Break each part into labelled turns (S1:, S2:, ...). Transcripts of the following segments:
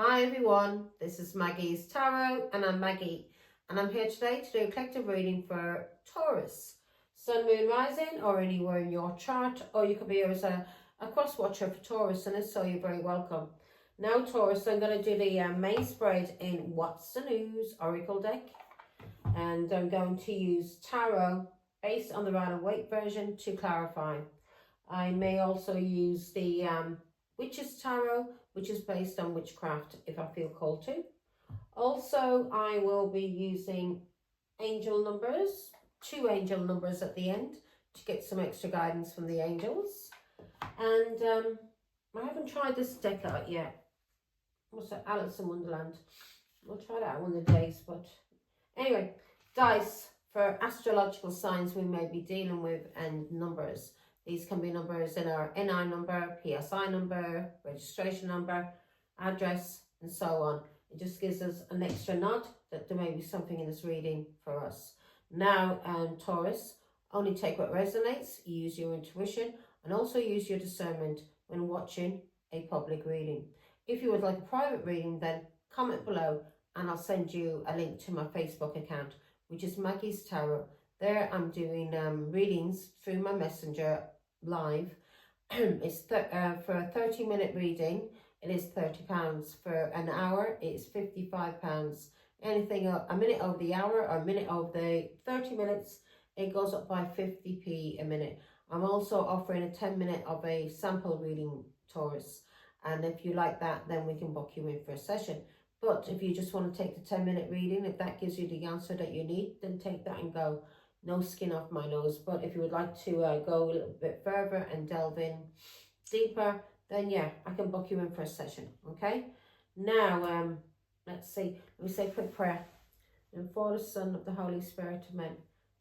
S1: Hi everyone, this is Maggie's Tarot and I'm Maggie and I'm here today to do a collective reading for Taurus, Sun, Moon, Rising or anywhere in your chart, or you could be here as a cross watcher for Taurus, and if so, you're very welcome. Now Taurus, I'm going to do the main spread in What's the News Oracle deck, and I'm going to use Tarot based on the Rider-Waite version to clarify. I may also use the Witch's Tarot, which is based on witchcraft if I feel called to. Also, I will be using angel numbers, 2 angel numbers at the end to get some extra guidance from the angels. And I haven't tried this deck out yet. What's that? Alice in Wonderland. I'll try that out one of the days. But anyway, dice for astrological signs we may be dealing with and numbers. These can be numbers in our NI number, PSI number, registration number, address, and so on. It just gives us an extra nod that there may be something in this reading for us. Now, Taurus, only take what resonates, use your intuition, and also use your discernment when watching a public reading. If you would like a private reading, then comment below and I'll send you a link to my Facebook account, which is Maggie's Tarot. There I'm doing readings through my messenger live. It's for a 30-minute reading, it is £30. For an hour, it's £55. Anything a minute over the hour or a minute over the 30 minutes, it goes up by 50p a minute. I'm also offering a 10-minute of a sample reading, Taurus. And if you like that, then we can book you in for a session. But if you just want to take the 10-minute reading, if that gives you the answer that you need, then take that and go. No skin off my nose. But if you would like to go a little bit further and delve in deeper, then yeah, I can book you in for a session. Okay? Now, let's see. Let me say a quick prayer. And for the Son of the Holy Spirit, amen.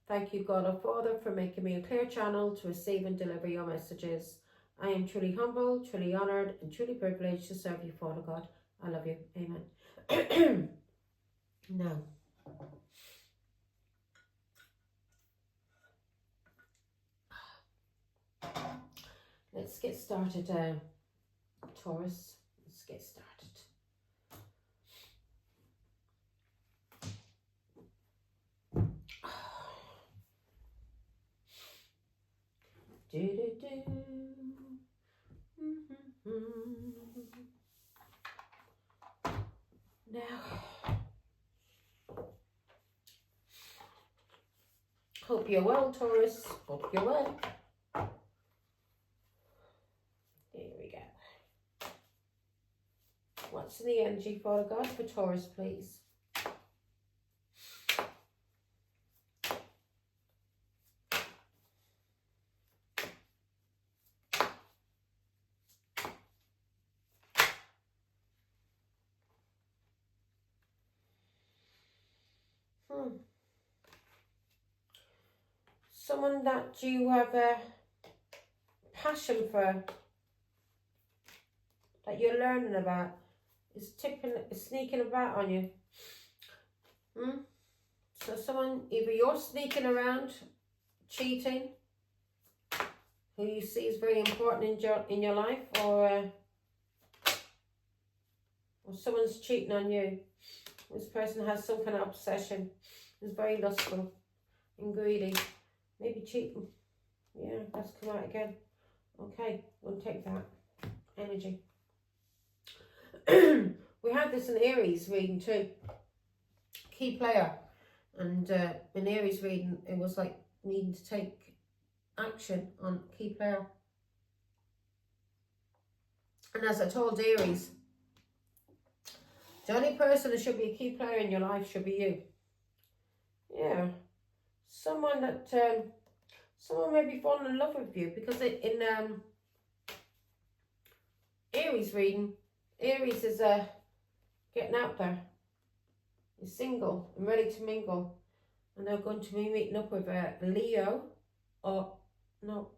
S1: Thank you, God our Father, for making me a clear channel to receive and deliver your messages. I am truly humble, truly honoured, and truly privileged to serve you, Father God. I love you. Amen. Now, let's get started, Taurus. Let's get started. Now, hope you're well, Taurus. Hope you're well. There we go. What's in the energy, Father God, for Taurus, please? Someone that you have a passion for, that you're learning about, is sneaking about on you. So someone, either you're sneaking around, cheating, who you see is very important in your life, or someone's cheating on you. This person has some kind of obsession, is very lustful and greedy. Maybe cheating. Yeah, that's come out again. Okay, we'll take that energy. We had this in Aries reading too. Key player. And in Aries reading, it was like needing to take action on key player. And as I told Aries, the only person that should be a key player in your life should be you. Yeah. Someone that, someone may be falling in love with you, because in Aries reading, Aries is getting out there, is single and ready to mingle, and they're going to be meeting up with a Leo, or no,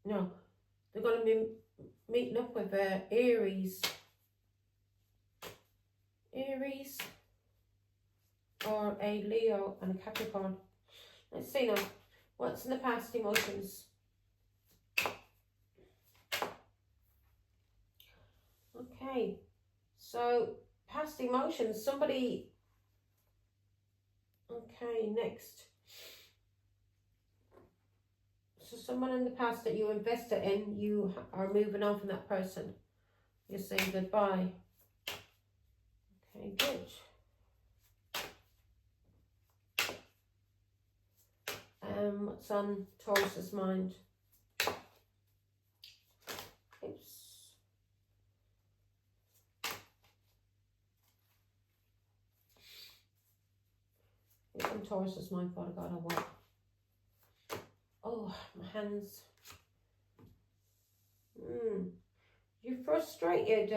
S1: they're going to be meeting up with Aries, or a Leo and a Capricorn. Let's see now. What's in the past emotions? Okay. Okay, so past emotions, somebody, okay, next. So someone in the past that you invested in, you are moving on from that person. You're saying goodbye. Okay, good. What's on Taurus's mind? Oops. What's on Taurus's mind? Father God, or what? Oh, my hands. You're frustrated,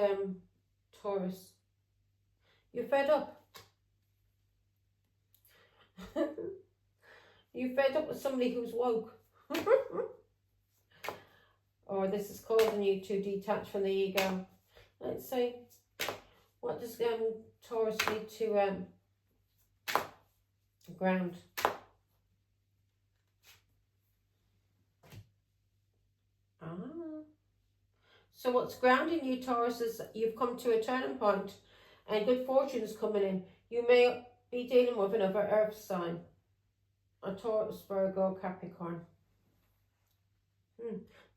S1: Taurus. You're fed up. You're fed up with somebody who's woke. Or this is causing you to detach from the ego. Let's see. What does Taurus need to ground? So what's grounding you, Taurus, is you've come to a turning point and good fortune is coming in. You may be dealing with another earth sign. A Taurus, Virgo, Capricorn.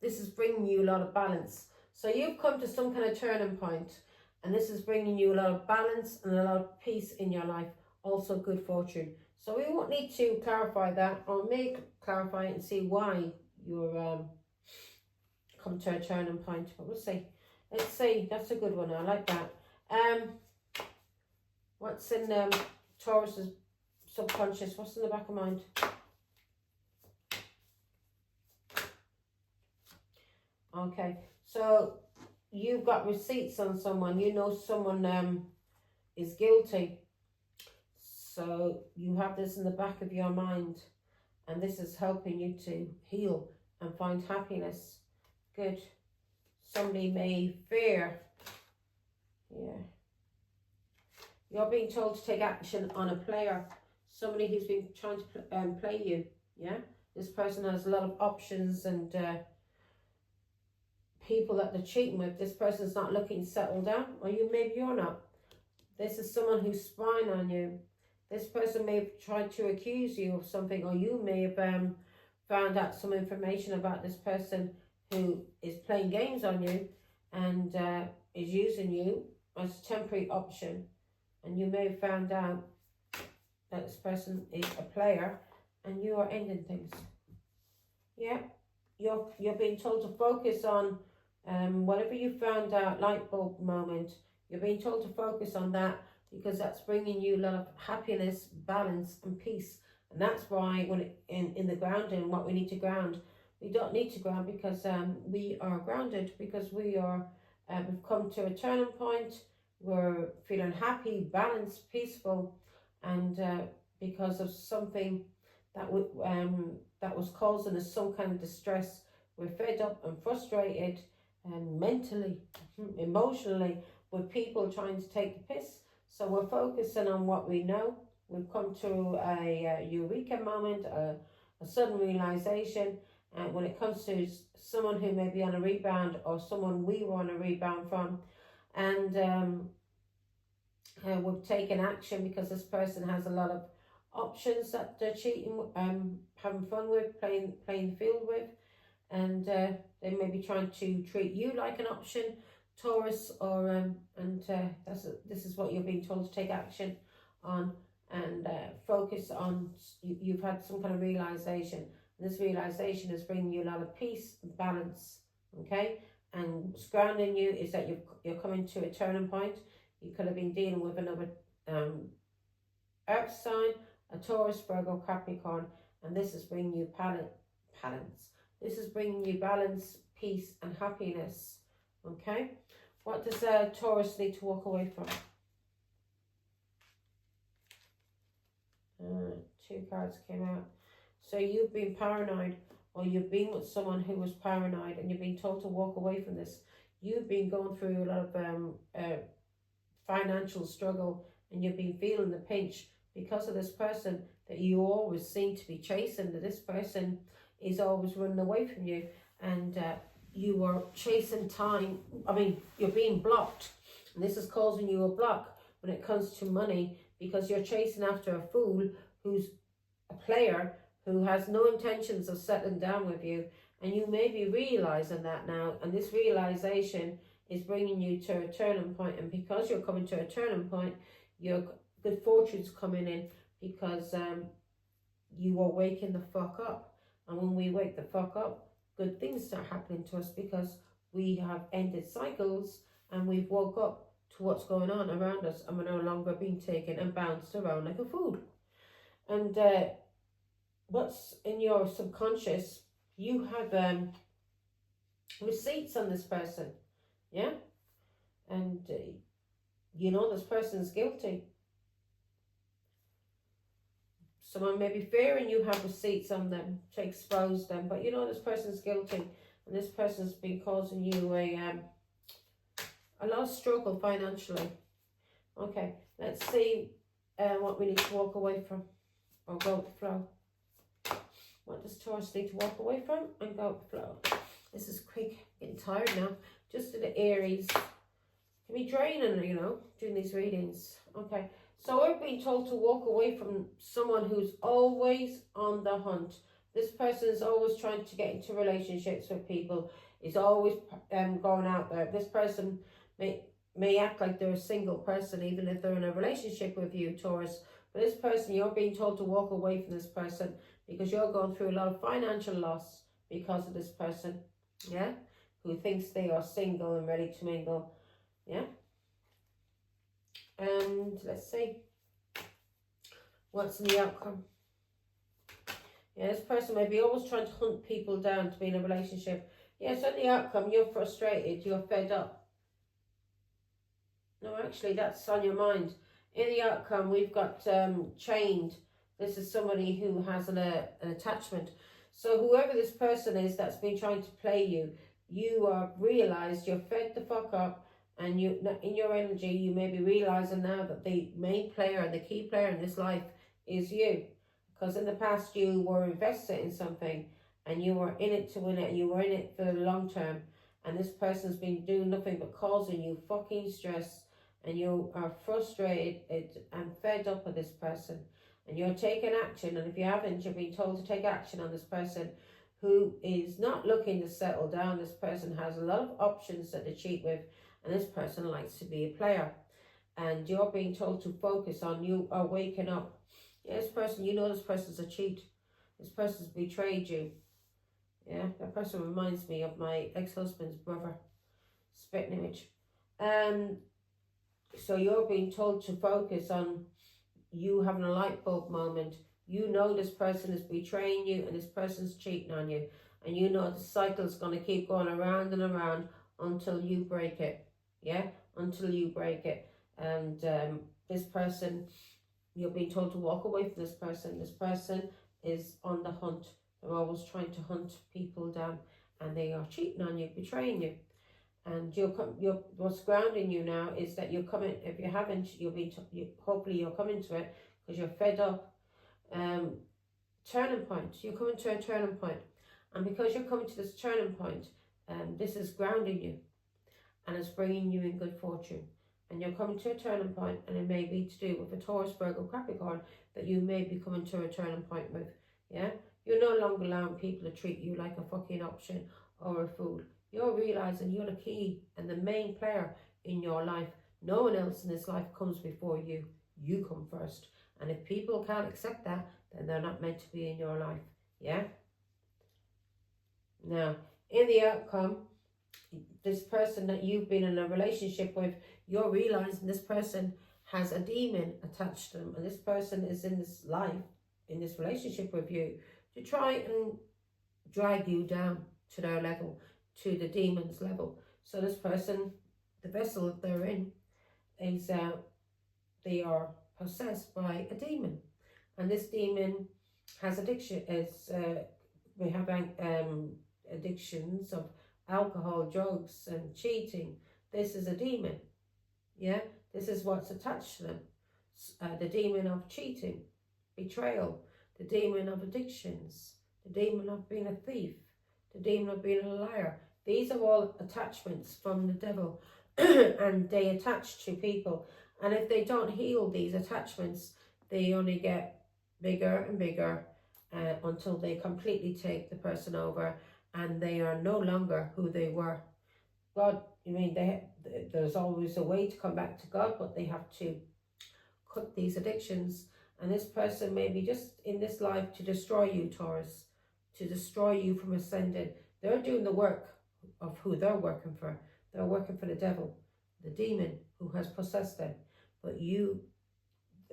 S1: This is bringing you a lot of balance. So you've come to some kind of turning point, and this is bringing you a lot of balance and a lot of peace in your life. Also good fortune. So we won't need to clarify that, or may clarify it and see why you're come to a turning point. But we'll see. Let's see. That's a good one. I like that. What's in Taurus's subconscious? What's in the back of mind? Okay, so you've got receipts on someone. You know someone is guilty. So you have this in the back of your mind, and this is helping you to heal and find happiness. Good. Somebody may fear. Yeah. You're being told to take action on a player. Somebody who's been trying to play you. Yeah. This person has a lot of options and people that they're cheating with. This person's not looking to settle down, or maybe you're not. This is someone who's spying on you. This person may have tried to accuse you of something, or you may have found out some information about this person who is playing games on you and is using you as a temporary option. And you may have found out that this person is a player and you are ending things. Yeah, you're being told to focus on whatever you found out, light bulb moment. You're being told to focus on that, because that's bringing you a lot of happiness, balance and peace. And that's why when in the grounding, what we need to ground, we don't need to ground because we are grounded, because we are we've come to a turning point. We're feeling happy, balanced, peaceful, and because of something that that was causing us some kind of distress, we're fed up and frustrated, and mentally, emotionally, with people trying to take the piss. So we're focusing on what we know. We've come to a eureka moment, a sudden realization. And when it comes to someone who may be on a rebound, or someone we were on a rebound from, and we've taken action because this person has a lot of options that they're cheating, having fun with, playing the field with, and they may be trying to treat you like an option, Taurus, or this is what you're being told to take action on, and focus on. You've had some kind of realization. This realization is bringing you a lot of peace and balance. Okay, and what's grounding you is that you're coming to a turning point. You could have been dealing with another earth sign, a Taurus, Virgo, Capricorn, and this is bringing you balance. This is bringing you balance, peace, and happiness. Okay, what does Taurus need to walk away from? Two cards came out. So you've been paranoid, or you've been with someone who was paranoid, and you've been told to walk away from this. You've been going through a lot of financial struggle, and you've been feeling the pinch because of this person that you always seem to be chasing. That this person is always running away from you, and you are chasing time. I mean, you're being blocked. And this is causing you a block when it comes to money, because you're chasing after a fool who's a player who has no intentions of settling down with you. And you may be realizing that now. And this realization is bringing you to a turning point. And because you're coming to a turning point, your good fortune's coming in, because you are waking the fuck up. And when we wake the fuck up, good things start happening to us, because we have ended cycles and we've woke up to what's going on around us, and we're no longer being taken and bounced around like a fool. And what's in your subconscious, you have receipts on this person, yeah? And you know this person's guilty. Someone may be fearing you have receipts on them to expose them, but you know this person's guilty, and this person's been causing you a lot of struggle financially. Okay, let's see what we need to walk away from, or go with the flow. What does Taurus need to walk away from and go with the flow? This is quick, getting tired now. Just to the Aries. Can be draining, you know, doing these readings. Okay, so we're being told to walk away from someone who's always on the hunt. This person is always trying to get into relationships with people. Is always going out there. This person may act like they're a single person, even if they're in a relationship with you, Taurus. But this person, you're being told to walk away from this person, because you're going through a lot of financial loss because of this person, yeah, who thinks they are single and ready to mingle, yeah. And let's see what's in the outcome. Yeah, this person may be always trying to hunt people down to be in a relationship. Yeah, so in the outcome, you're frustrated, you're fed up. No, actually, that's on your mind. In the outcome, we've got chained. This is somebody who has an attachment. So whoever this person is that's been trying to play you, you are realised you're fed the fuck up, and you, in your energy, you may be realising now that the main player and the key player in this life is you. Because in the past, you were invested in something, and you were in it to win it, and you were in it for the long term. And this person's been doing nothing but causing you fucking stress, and you are frustrated and fed up with this person, and you're taking action. And if you haven't, you're being told to take action on this person who is not looking to settle down. This person has a lot of options that they cheat with, and this person likes to be a player. And you're being told to focus on, you are waking up. Yeah, this person, you know this person's a cheat. This person's betrayed you. Yeah, that person reminds me of my ex-husband's brother. Spitting image. So you're being told to focus on you having a light bulb moment. You know this person is betraying you, and this person's cheating on you. And you know the cycle's going to keep going around and around until you break it. Yeah? Until you break it. And this person, you're being told to walk away from this person. This person is on the hunt. They're always trying to hunt people down, and they are cheating on you, betraying you. And what's grounding you now is that you're coming. If you haven't, hopefully you're coming to it, because you're fed up. Turning point. You're coming to a turning point, and because you're coming to this turning point, this is grounding you, and it's bringing you in good fortune. And you're coming to a turning point, and it may be to do with a Taurus, Virgo, Capricorn that you may be coming to a turning point with. Yeah, you're no longer allowing people to treat you like a fucking option or a fool. You're realising you're the key and the main player in your life. No one else in this life comes before you. You come first. And if people can't accept that, then they're not meant to be in your life. Yeah? Now, in the outcome, this person that you've been in a relationship with, you're realising this person has a demon attached to them. And this person is in this life, in this relationship with you, to try and drag you down to their level, to the demon's level. So this person, the vessel that they're in, is they are possessed by a demon, and this demon has addiction. We have addictions of alcohol, drugs, and cheating. This is a demon. Yeah, this is what's attached to them. The demon of cheating, betrayal, the demon of addictions, the demon of being a thief, the demon of being a liar. These are all attachments from the devil and they attach to people. And if they don't heal these attachments, they only get bigger and bigger until they completely take the person over and they are no longer who they were. God, I mean, there's always a way to come back to God, but they have to cut these addictions. And this person may be just in this life to destroy you, Taurus, to destroy you from ascending. They're doing the work of who they're working for. They're working for the devil, the demon who has possessed them. But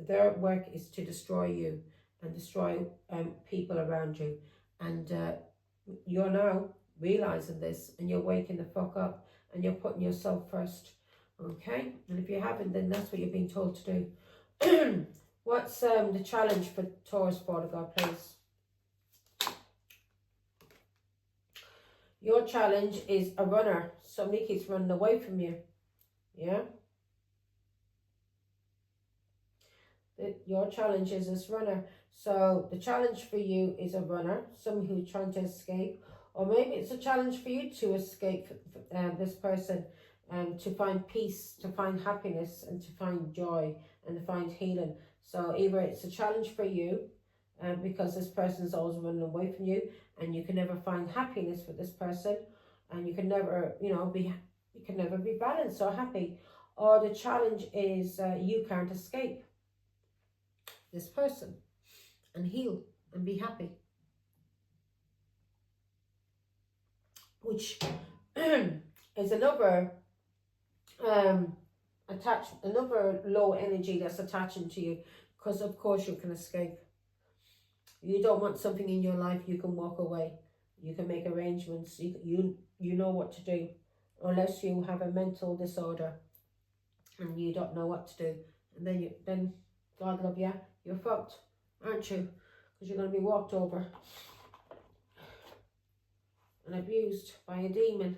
S1: their work is to destroy you and destroy people around you. And you're now realizing this and you're waking the fuck up and you're putting yourself first. Okay? And if you haven't, then that's what you're being told to do. What's the challenge for Taurus, Father God, please? Your challenge is a runner. Somebody keeps running away from you. Yeah? Your challenge is this runner. So the challenge for you is a runner, someone who's trying to escape. Or maybe it's a challenge for you to escape this person and to find peace, to find happiness and to find joy and to find healing. So either it's a challenge for you because this person is always running away from you and you can never find happiness with this person and you can never, you can never be balanced or happy. Or the challenge is you can't escape this person and heal and be happy. Which is another another low energy that's attaching to you, because of course you can escape. You don't want something in your life, you can walk away, you can make arrangements, you know what to do, unless you have a mental disorder and you don't know what to do, and then God love you, you're fucked, aren't you? Because you're going to be walked over and abused by a demon.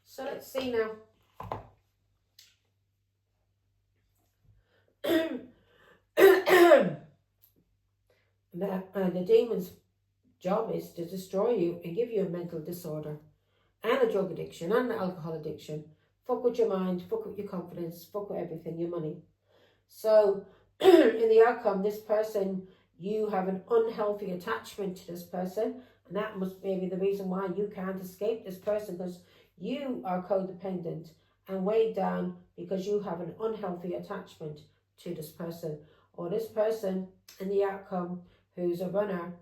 S1: So let's see now. The demon's job is to destroy you and give you a mental disorder and a drug addiction and an alcohol addiction. Fuck with your mind, fuck with your confidence, fuck with everything, your money. So in the outcome, this person, you have an unhealthy attachment to this person, and that must be the reason why you can't escape this person, because you are codependent and weighed down because you have an unhealthy attachment to this person. Or this person in the outcome who's a runner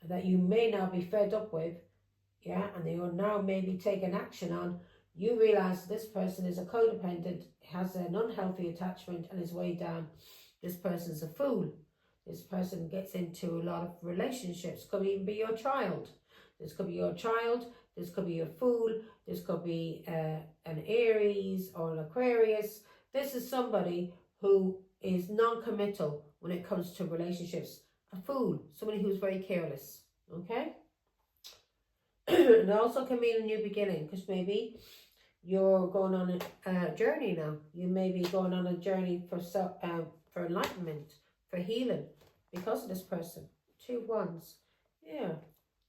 S1: that you may now be fed up with, yeah, and they will now maybe taking action on, you realize this person is a codependent, has an unhealthy attachment and is weighed down. This person's a fool. This person gets into a lot of relationships. Could even be your child. This could be your child. This could be a fool. This could be an Aries or an Aquarius. This is somebody who is non-committal when it comes to relationships. A fool. Somebody who's very careless. Okay? It also can mean a new beginning, because maybe you're going on a journey now. You may be going on a journey for enlightenment, for healing, because of this person. 2 wands. Yeah,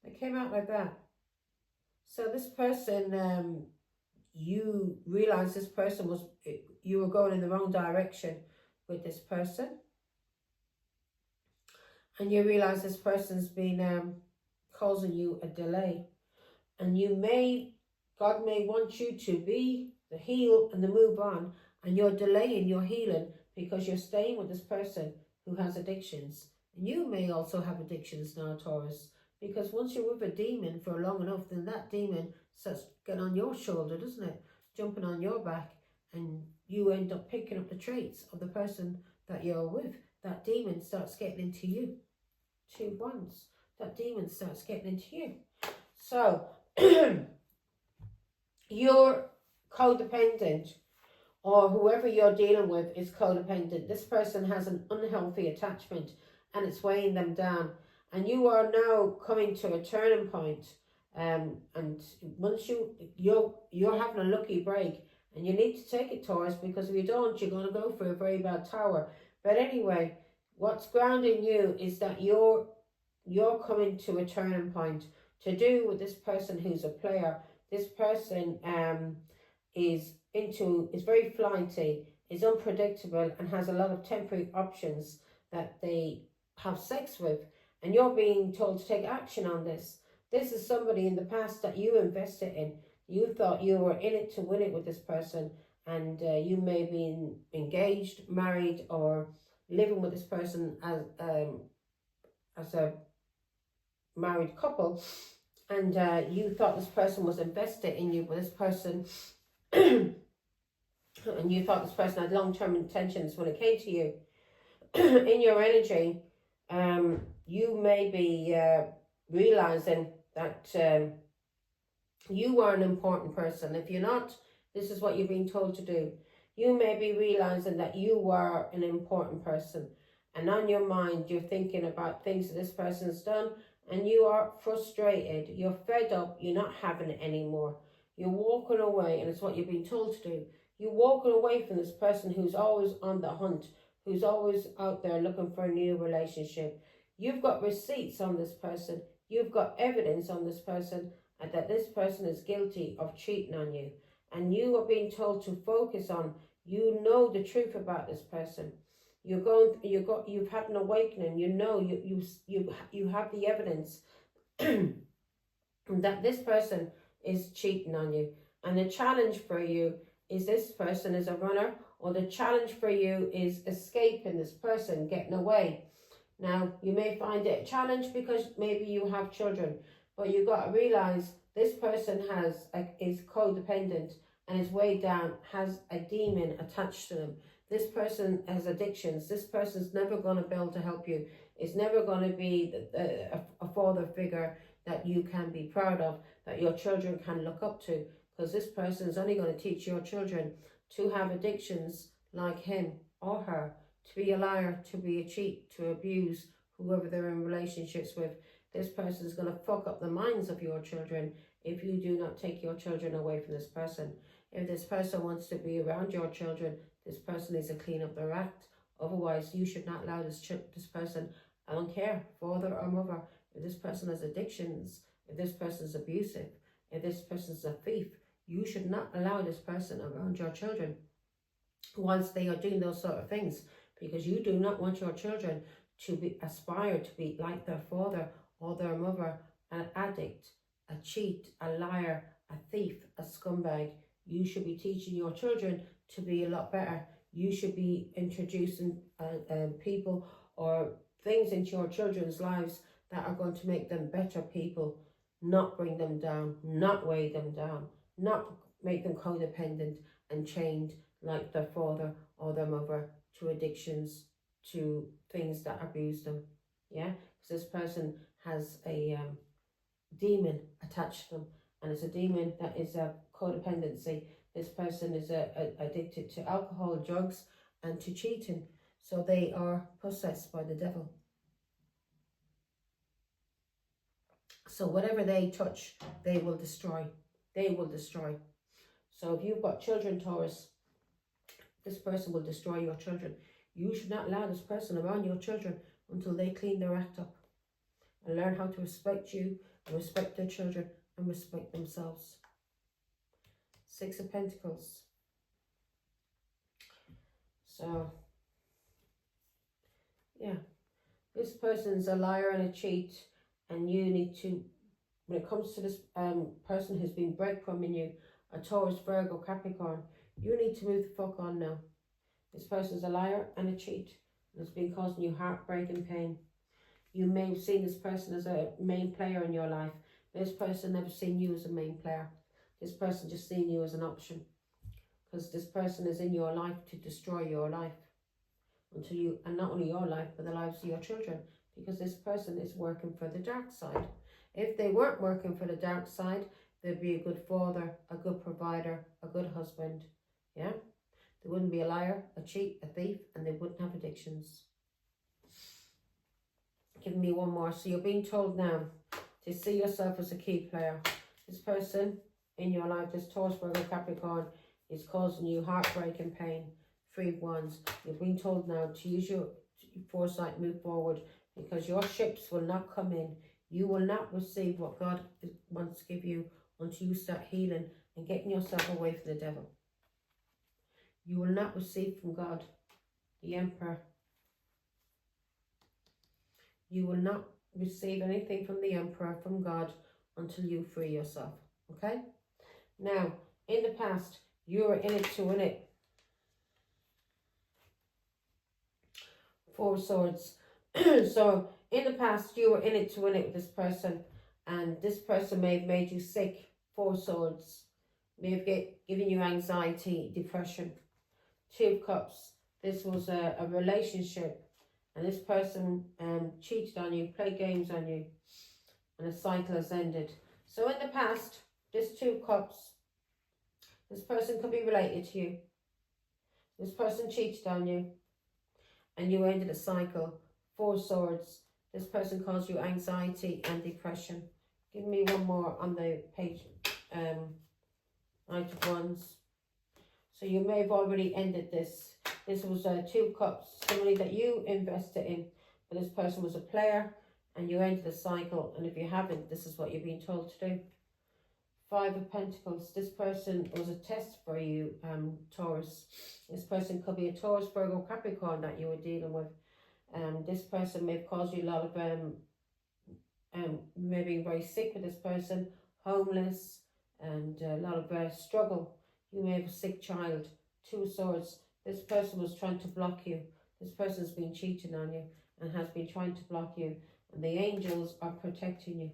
S1: it came out like that. So this person, you realize this person you were going in the wrong direction with this person. And you realize this person's been causing you a delay. And God may want you to be the heal and the move on, and you're delaying your healing because you're staying with this person who has addictions. And you may also have addictions now, Taurus, because once you're with a demon for long enough, then that demon starts getting on your shoulder, doesn't it? Jumping on your back, and you end up picking up the traits of the person that you're with. That demon starts getting into you. 2 wands. That demon starts getting into you. So, you're codependent, or whoever you're dealing with is codependent. This person has an unhealthy attachment and it's weighing them down. And you are now coming to a turning point. And once you're having a lucky break, and you need to take it, Taurus, because if you don't, you're going to go for a very bad tower. But anyway, what's grounding you is that you're coming to a turning point to do with this person who's a player, This person is very flighty, is unpredictable, and has a lot of temporary options that they have sex with, and you're being told to take action on this. This is somebody in the past that you invested in. You thought you were in it to win it with this person, and you may have been engaged, married, or living with this person as a married couple, and you thought this person was invested in you, but this person and you thought this person had long-term intentions when it came to you. In your energy, you may be realizing that you are an important person. If you're not, this is what you're being told to do. You may be realizing that you are an important person, and on your mind you're thinking about things that this person's done, and you are frustrated, you're fed up, you're not having it anymore. You're walking away, and it's what you're being told to do. You're walking away from this person who's always on the hunt, who's always out there looking for a new relationship. You've got receipts on this person. You've got evidence on this person that this person is guilty of cheating on you. And you are being told to focus on, you know the truth about this person. You've had an awakening. You know, you have the evidence that this person is cheating on you. And the challenge for you is this person is a runner, or the challenge for you is escaping this person, getting away. Now, you may find it a challenge because maybe you have children, but you've got to realize this person is codependent and is weighed down, has a demon attached to them. This person has addictions. This person's never going to be able to help you. It's never going to be a father figure that you can be proud of, that your children can look up to, because this person is only going to teach your children to have addictions like him or her, to be a liar, to be a cheat, to abuse whoever they're in relationships with. This person is going to fuck up the minds of your children if you do not take your children away from this person. If this person wants to be around your children, this person needs to clean up their act. Otherwise, you should not allow this person, I don't care, father or mother, if this person has addictions, if this person is abusive, if this person is a thief, you should not allow this person around your children once they are doing those sort of things, because you do not want your children to aspire to be like their father or their mother, an addict, a cheat, a liar, a thief, a scumbag. You should be teaching your children to be a lot better. You should be introducing people or things into your children's lives that are going to make them better people, not bring them down, not weigh them down, not make them codependent and chained like their father or their mother to addictions, to things that abuse them. Yeah, because this person has a demon attached to them, and it's a demon that is a codependency. This person is addicted to alcohol, drugs, and to cheating. So they are possessed by the devil. So whatever they touch, they will destroy. They will destroy. So if you've got children, Taurus, this person will destroy your children. You should not allow this person around your children until they clean their act up and learn how to respect you, and respect their children, and respect themselves. Six of Pentacles. So, yeah, this person's a liar and a cheat, and you need to, when it comes to this person who's been breadcrumbing you, a Taurus, Virgo, Capricorn, you need to move the fuck on now. This person's a liar and a cheat, and it's been causing you heartbreak and pain. You may have seen this person as a main player in your life. This person never seen you as a main player. This person just seen you as an option, because this person is in your life to destroy your life until you, and not only your life, but the lives of your children, because this person is working for the dark side. If they weren't working for the dark side, they'd be a good father, a good provider, a good husband. Yeah, they wouldn't be a liar, a cheat, a thief, and they wouldn't have addictions. Give me one more. So you're being told now to see yourself as a key player. This person in your life, this Taurus, Virgo, Capricorn, is causing you heartbreak and pain. 3 of Wands. You're being told now to use your foresight, move forward, because your ships will not come in. You will not receive what God wants to give you until you start healing and getting yourself away from the devil. You will not receive from God, the Emperor. You will not receive anything from the Emperor, from God, until you free yourself. Okay? Now, in the past, you were in it to win it. Four of Swords. So, in the past, you were in it to win it with this person. And this person may have made you sick. Four of Swords. May have given you anxiety, depression. Two of Cups. This was a relationship. And this person cheated on you, played games on you. And a cycle has ended. So, in the past, this Two of Cups. This person could be related to you. This person cheated on you. And you ended a cycle. Four of Swords. This person caused you anxiety and depression. Give me one more on the page. Knight of Wands. So you may have already ended this. This was Two of Cups. Somebody that you invested in. But this person was a player. And you ended a cycle. And if you haven't, this is what you're being told to do. Five of Pentacles. This person was a test for you, Taurus. This person could be a Taurus, Virgo, Capricorn that you were dealing with. This person may have caused you a lot of, maybe very sick with this person, homeless, and a lot of struggle. You may have a sick child. Two of Swords. This person was trying to block you. This person has been cheating on you and has been trying to block you. And the angels are protecting you.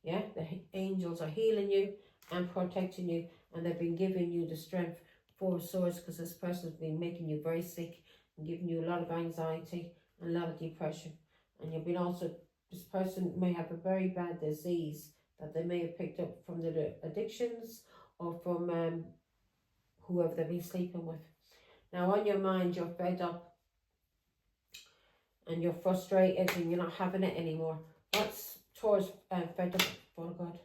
S1: Yeah, the angels are healing you and protecting you, and they've been giving you the strength. Four of Swords, because this person has been making you very sick and giving you a lot of anxiety and a lot of depression. And you've been also, this person may have a very bad disease that they may have picked up from the addictions or from whoever they've been sleeping with. Now on your mind, you're fed up and you're frustrated and you're not having it anymore. What's Taurus fed up for, God?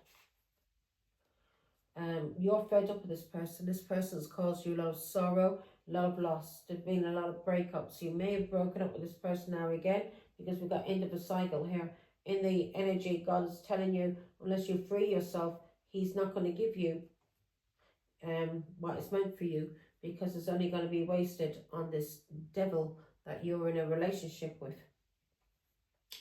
S1: You're fed up with this person. This person has caused you a lot of sorrow, a lot of loss. There's been a lot of breakups. You may have broken up with this person now again, because we've got end of a cycle here. In the energy, God is telling you, unless you free yourself, he's not going to give you what is meant for you, because it's only going to be wasted on this devil that you're in a relationship with,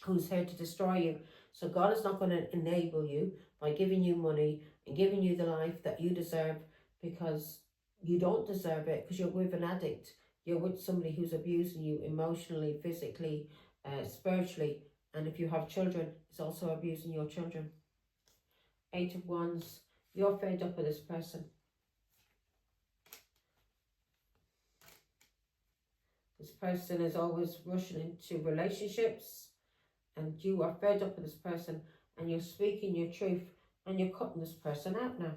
S1: who's here to destroy you. So God is not going to enable you by giving you money and giving you the life that you deserve, because you don't deserve it, because you're with an addict. You're with somebody who's abusing you emotionally, physically, spiritually. And if you have children, it's also abusing your children. Eight of Wands. You're fed up with this person. This person is always rushing into relationships, and you are fed up with this person, and you're speaking your truth, and you're cutting this person out now.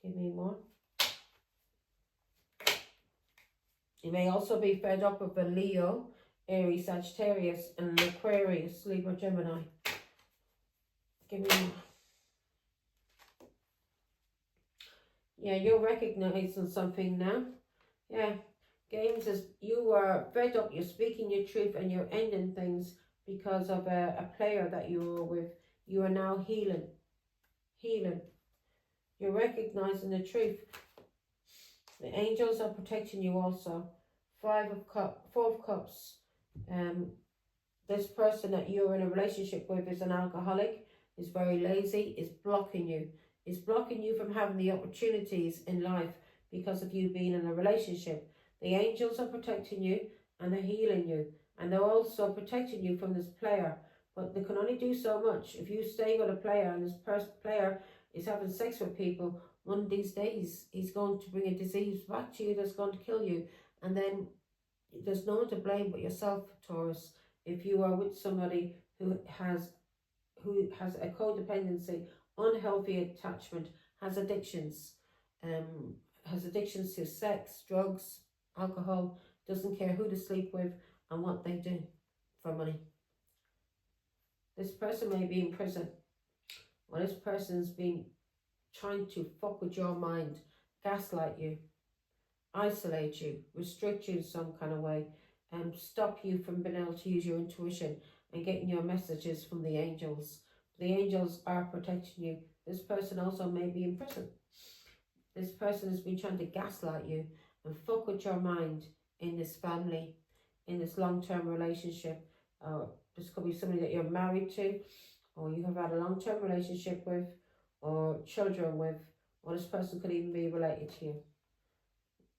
S1: Give me more. You may also be fed up with a Leo, Aries, Sagittarius, and an Aquarius, Libra, Gemini. Give me more. Yeah, you're recognizing something now. Yeah. Games is, you are fed up, you're speaking your truth, and you're ending things because of a player that you were with. You are now healing. Healing. You're recognizing the truth. The angels are protecting you also. Four of Cups. This person that you're in a relationship with is an alcoholic, is very lazy, is blocking you. Is blocking you from having the opportunities in life because of you being in a relationship. The angels are protecting you and they're healing you. And they're also protecting you from this player. But they can only do so much. If you stay with a player and this player is having sex with people, one of these days he's going to bring a disease back to you that's going to kill you. And then there's no one to blame but yourself, Taurus. If you are with somebody who has a codependency, unhealthy attachment, has addictions to sex, drugs, alcohol, doesn't care who to sleep with and what they do for money. This person may be in prison, or this person's been trying to fuck with your mind, gaslight you, isolate you, restrict you in some kind of way, stop you from being able to use your intuition and getting your messages from the angels. The angels are protecting you. This person also may be in prison. This person has been trying to gaslight you and fuck with your mind in this family, in this long-term relationship. This could be somebody that you're married to, or you have had a long-term relationship with, or children with, or this person could even be related to you.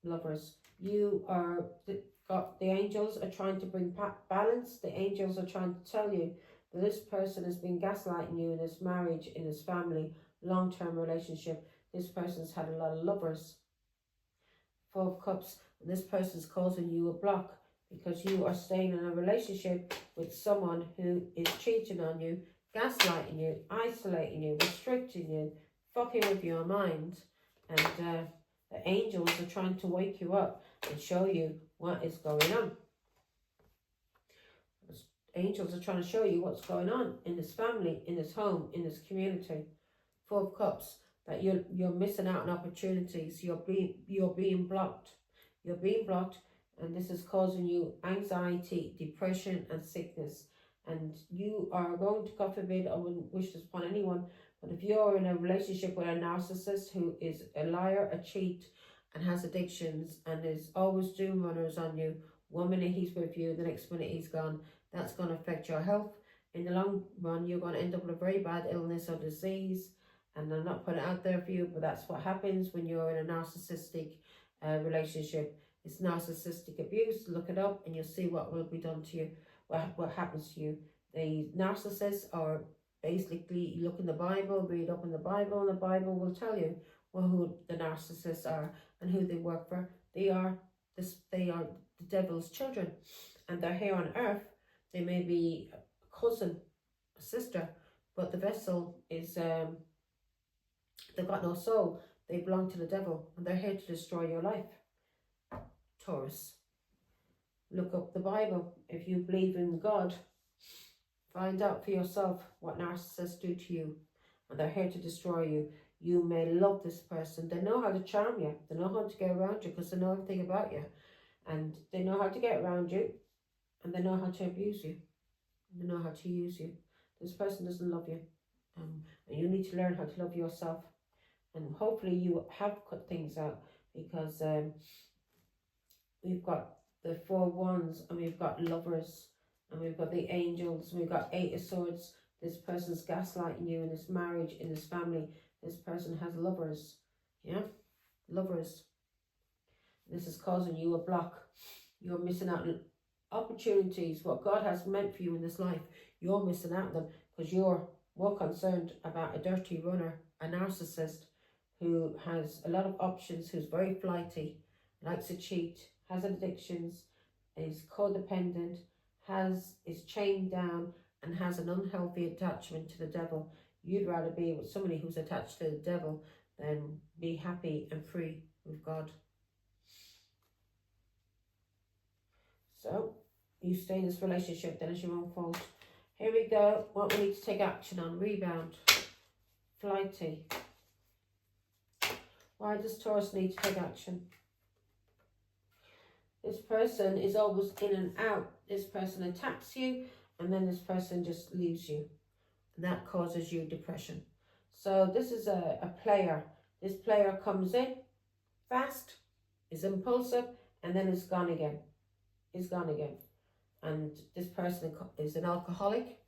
S1: Lovers, you are the angels are trying to bring balance. The angels are trying to tell you that this person has been gaslighting you in this marriage, in this family, long-term relationship. This person's had a lot of lovers. Four of Cups, and this person's causing you a block because you are staying in a relationship with someone who is cheating on you, gaslighting you, isolating you, restricting you, fucking with your mind. And the angels are trying to wake you up and show you what is going on. Angels are trying to show you what's going on in this family, in this home, in this community. Four of Cups, that you're missing out on opportunities. You're being blocked. You're being blocked, and this is causing you anxiety, depression, and sickness. And you are going to, God forbid, I wouldn't wish this upon anyone, but if you're in a relationship with a narcissist who is a liar, a cheat, and has addictions, and is always doom runners on you, 1 minute he's with you, the next minute he's gone, that's going to affect your health. In the long run, you're going to end up with a very bad illness or disease. And I'm not putting it out there for you, but that's what happens when you're in a narcissistic relationship. It's narcissistic abuse. Look it up and you'll see what will be done to you, what happens to you. The narcissists are basically, you look in the Bible, read up in the Bible, and the Bible will tell you who the narcissists are and who they work for. They are the devil's children, and they're here on earth. They may be a cousin, a sister, but the vessel is they've got no soul. They belong to the devil, and they're here to destroy your life. Taurus, look up the Bible. If you believe in God, find out for yourself what narcissists do to you, and they're here to destroy you. You may love this person. They know how to charm you. They know how to get around you because they know everything about you, and they know how to get around you, and they know how to abuse you. They know how to use you. This person doesn't love you, and you need to learn how to love yourself. And hopefully you have cut things out, because we've got the 4 Wands, and we've got Lovers, and we've got the Angels, and we've got 8 of Swords. This person's gaslighting you in this marriage, in this family. This person has lovers, yeah? Lovers. This is causing you a block. You're missing out on opportunities, what God has meant for you in this life. You're missing out on them because you're more concerned about a dirty runner, a narcissist, who has a lot of options, who's very flighty, likes to cheat, has addictions, is codependent, is chained down, and has an unhealthy attachment to the devil. You'd rather be with somebody who's attached to the devil than be happy and free with God. So you stay in this relationship then as your own fault. Here we go. What we need to take action on. Rebound. Flighty. Why does Taurus need to take action? This person is always in and out. This person attacks you, and then this person just leaves you. And that causes you depression. So this is a player. This player comes in fast, is impulsive, and then is gone again. Is gone again. And this person is an alcoholic,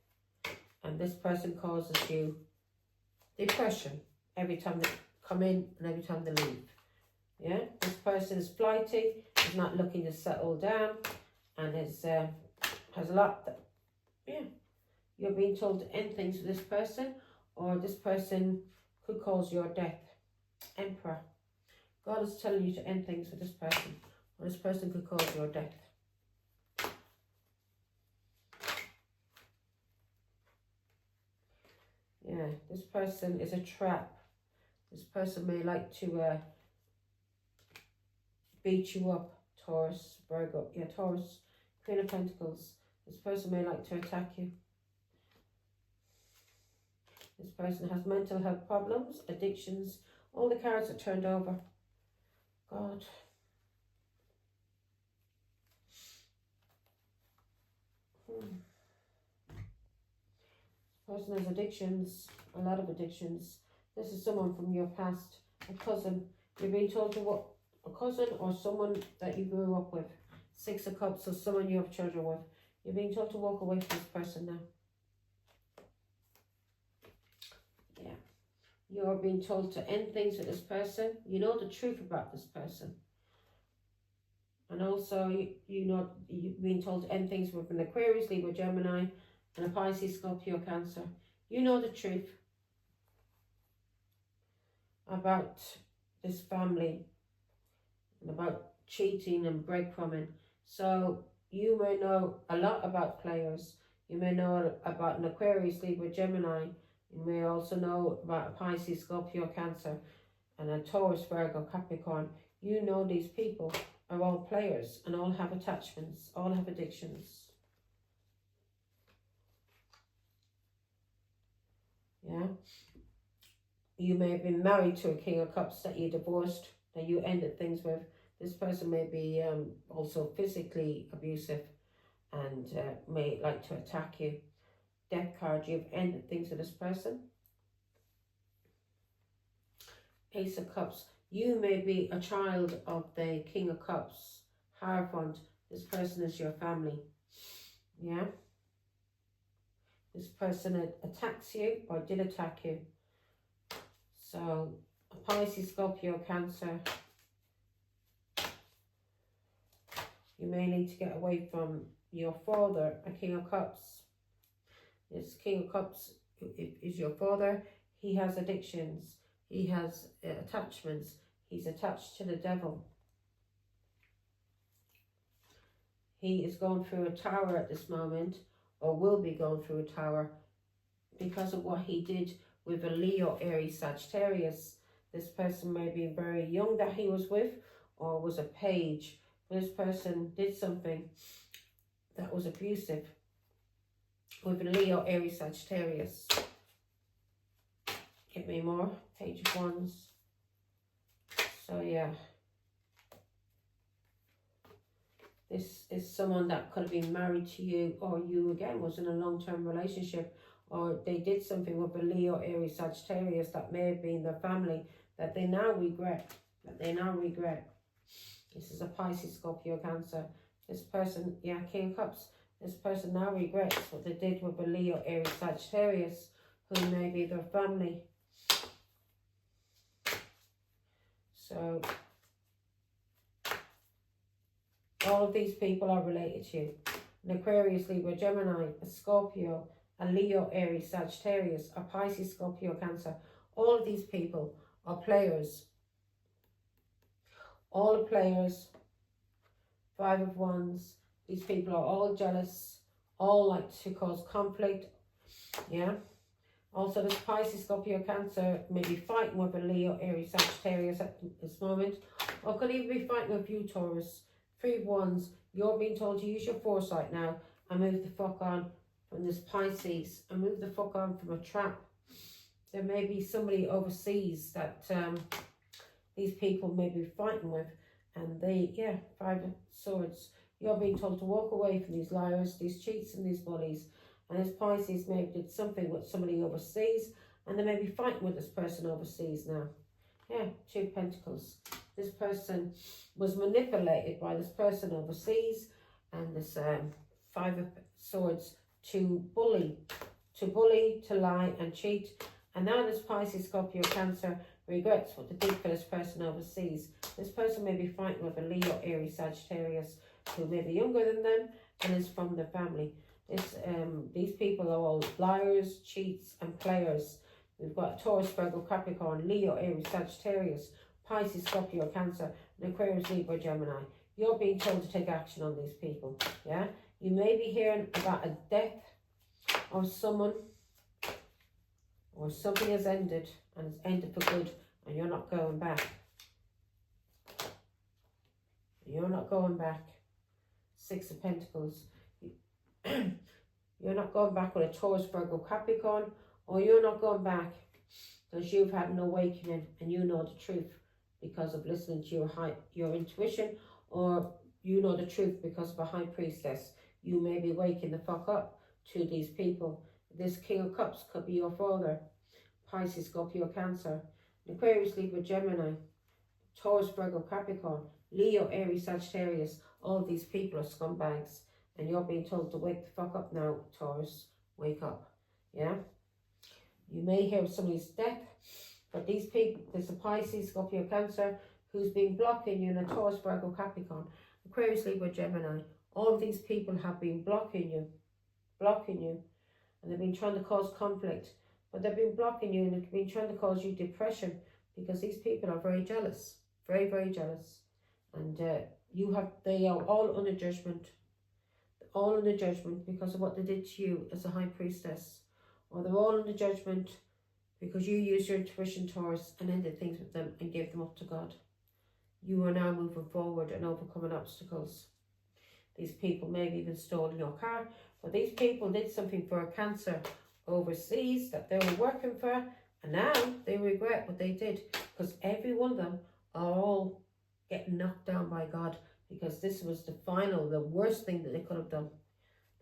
S1: and this person causes you depression every time they come in and every time they leave. Yeah, this person is flighty, is not looking to settle down, and has a lot that, yeah, you're being told to end things with this person, or this person could cause your death. Emperor. God is telling you to end things with this person, or this person could cause your death. Yeah, this person is a trap. This person may like to beat you up. Taurus, Virgo, yeah, Taurus, Queen of Pentacles. This person may like to attack you. This person has mental health problems, addictions. All the cards are turned over. God. Person has addictions, a lot of addictions. This is someone from your past, a cousin. You're being told to what? A cousin or someone that you grew up with. 6 of Cups, or someone you have children with. You're being told to walk away from this person now. Yeah. You're being told to end things with this person. You know the truth about this person. And also, you know, you've been told to end things with an Aquarius, Libra, Gemini, and a Pisces, Scorpio, Cancer. You know the truth about this family and about cheating and breadcrumbing. So you may know a lot about players. You may know about an Aquarius, Libra, Gemini. You may also know about a Pisces, Scorpio, Cancer, and a Taurus, Virgo, Capricorn. You know these people are all players and all have attachments, all have addictions. Yeah. You may have been married to a King of Cups that you divorced, that you ended things with. This person may be also physically abusive and may like to attack you. Death card, you've ended things with this person. Ace of Cups, you may be a child of the King of Cups, Hierophant. This person is your family. Yeah. This person attacks you or did attack you. So, a Pisces, Scorpio, Cancer. You may need to get away from your father, a King of Cups. This King of Cups is your father. He has addictions. He has attachments. He's attached to the devil. He is going through a tower at this moment, or will be going through a tower, because of what he did with a Leo, Aries, Sagittarius. This person may be very young that he was with, or was a page. This person did something that was abusive with a Leo, Aries, Sagittarius. Give me more. Page of Wands. So yeah. This is someone that could have been married to you, or you again was in a long-term relationship, or they did something with a Leo, Aries, Sagittarius that may have been their family that they now regret. This is a Pisces, Scorpio, Cancer. This person, yeah, King of Cups. This person now regrets what they did with a Leo, Aries, Sagittarius, who may be their family. So, all of these people are related to you. An Aquarius, Libra, Gemini, a Scorpio, a Leo, Aries, Sagittarius, a Pisces, Scorpio, Cancer. All of these people are players. All are players. 5 of Wands. These people are all jealous. All like to cause conflict. Yeah. Also, this Pisces, Scorpio, Cancer may be fighting with a Leo, Aries, Sagittarius at this moment. Or could even be fighting with you, Taurus. 3 of Wands. You're being told to use your foresight now and move the fuck on from this Pisces. And move the fuck on from a trap. There may be somebody overseas that these people may be fighting with. And they, yeah, 5 of Swords. You're being told to walk away from these liars, these cheats and these bullies. And this Pisces maybe did something with somebody overseas, and they may be fighting with this person overseas now. Yeah, 2 of Pentacles. This person was manipulated by this person overseas, and this 5 of Swords to bully, to lie and cheat. And now this Pisces, Scorpio, Cancer regrets what they did for this person overseas. This person may be fighting with a Leo, Aries, Sagittarius, who may be younger than them and is from the family. These people are all liars, cheats and players. We've got Taurus, Virgo, Capricorn, Leo, Aries, Sagittarius, Pisces, Scorpio, Cancer, and Aquarius, Libra, Gemini. You're being told to take action on these people. Yeah, you may be hearing about a death of someone, or something has ended, and it's ended for good, and you're not going back. You're not going back. 6 of Pentacles. You're not going back with a Taurus, Virgo, Capricorn, or you're not going back because you've had an awakening and you know the truth because of listening to your intuition, or you know the truth because of a high priestess. You may be waking the fuck up to these people. This King of Cups could be your father. Pisces, Scorpio, Cancer. Aquarius, Libra, Gemini. Taurus, Virgo, Capricorn. Leo, Aries, Sagittarius. All of these people are scumbags. And you're being told to wake the fuck up now, Taurus. Wake up. Yeah? You may hear of somebody's death. But these people, there's a Pisces, Scorpio, Cancer, who's been blocking you, and a Taurus, Virgo, Capricorn. Aquarius, Libra, Gemini. All of these people have been blocking you. And they've been trying to cause conflict. But they've been blocking you, and they've been trying to cause you depression, because these people are very jealous. Very, very jealous. And they are all under judgment. All under judgment because of what they did to you as a high priestess. Or they're all under judgment because you used your intuition, Taurus, and ended things with them and gave them up to God. You are now moving forward and overcoming obstacles. These people may have even stolen your car, but these people did something for a Cancer overseas that they were working for, and now they regret what they did, because every one of them are all getting knocked down by God, because this was the worst thing that they could have done.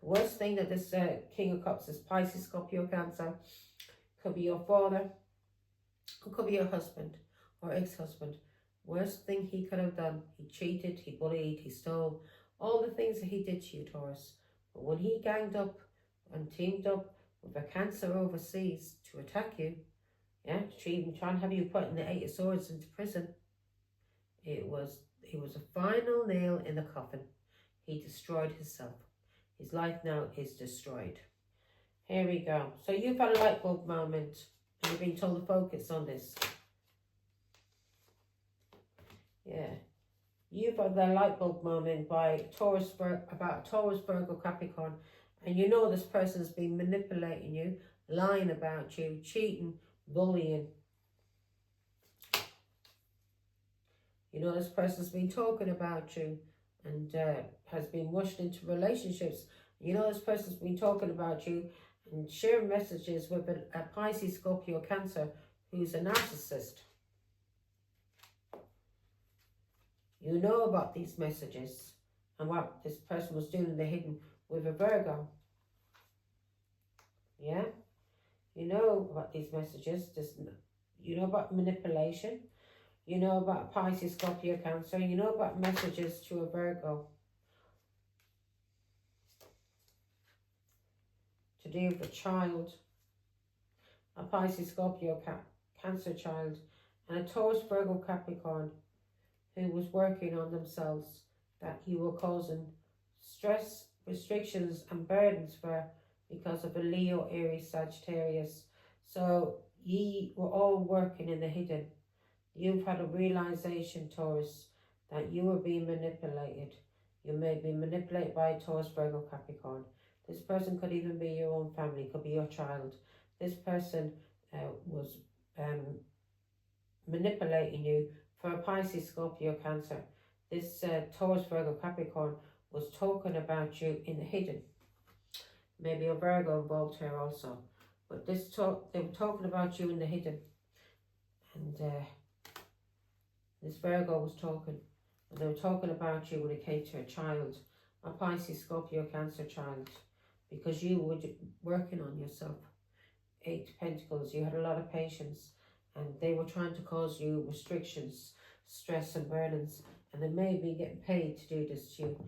S1: The worst thing that this King of Cups, is Pisces, Scorpio, Cancer, could be your father, or could be your husband or ex-husband. Worst thing he could have done. He cheated, he bullied, he stole, all the things that he did to you, Taurus. But when he ganged up and teamed up with a Cancer overseas to attack you, yeah, to even try and have you put in the Eight of Swords into prison, he was a final nail in the coffin. He destroyed himself. His life now is destroyed. Here we go. So you've had a light bulb moment, and you've been told to focus on this. Yeah. You've had the light bulb moment by Taurus, about Taurus, Virgo, Capricorn, and you know this person's been manipulating you, lying about you, cheating, bullying. You know this person's been talking about you and has been rushed into relationships. You know this person's been talking about you and sharing messages with a Pisces, Scorpio, Cancer who's a narcissist. You know about these messages and what this person was doing in the hidden with a Virgo. Yeah? You know about these messages. You know about manipulation. You know about Pisces, Scorpio, Cancer. You know about messages to a Virgo. To do with a child. A Pisces, Scorpio, Cancer child. And a Taurus, Virgo, Capricorn, who was working on themselves, that you were causing stress, restrictions and burdens for, because of a Leo, Aries, Sagittarius. So ye were all working in the hidden. You've had a realization, Taurus, that you were being manipulated. You may be manipulated by Taurus, Virgo, Capricorn. This person could even be your own family, could be your child. This person was manipulating you. For a Pisces, Scorpio, Cancer, this Taurus, Virgo, Capricorn was talking about you in the hidden. Maybe a Virgo involved here also. But they were talking about you in the hidden. And this Virgo was talking. And they were talking about you when it came to a child. A Pisces, Scorpio, Cancer child. Because you were working on yourself. 8 of Pentacles. You had a lot of patience. And they were trying to cause you restrictions, stress and burdens. And they may be getting paid to do this to you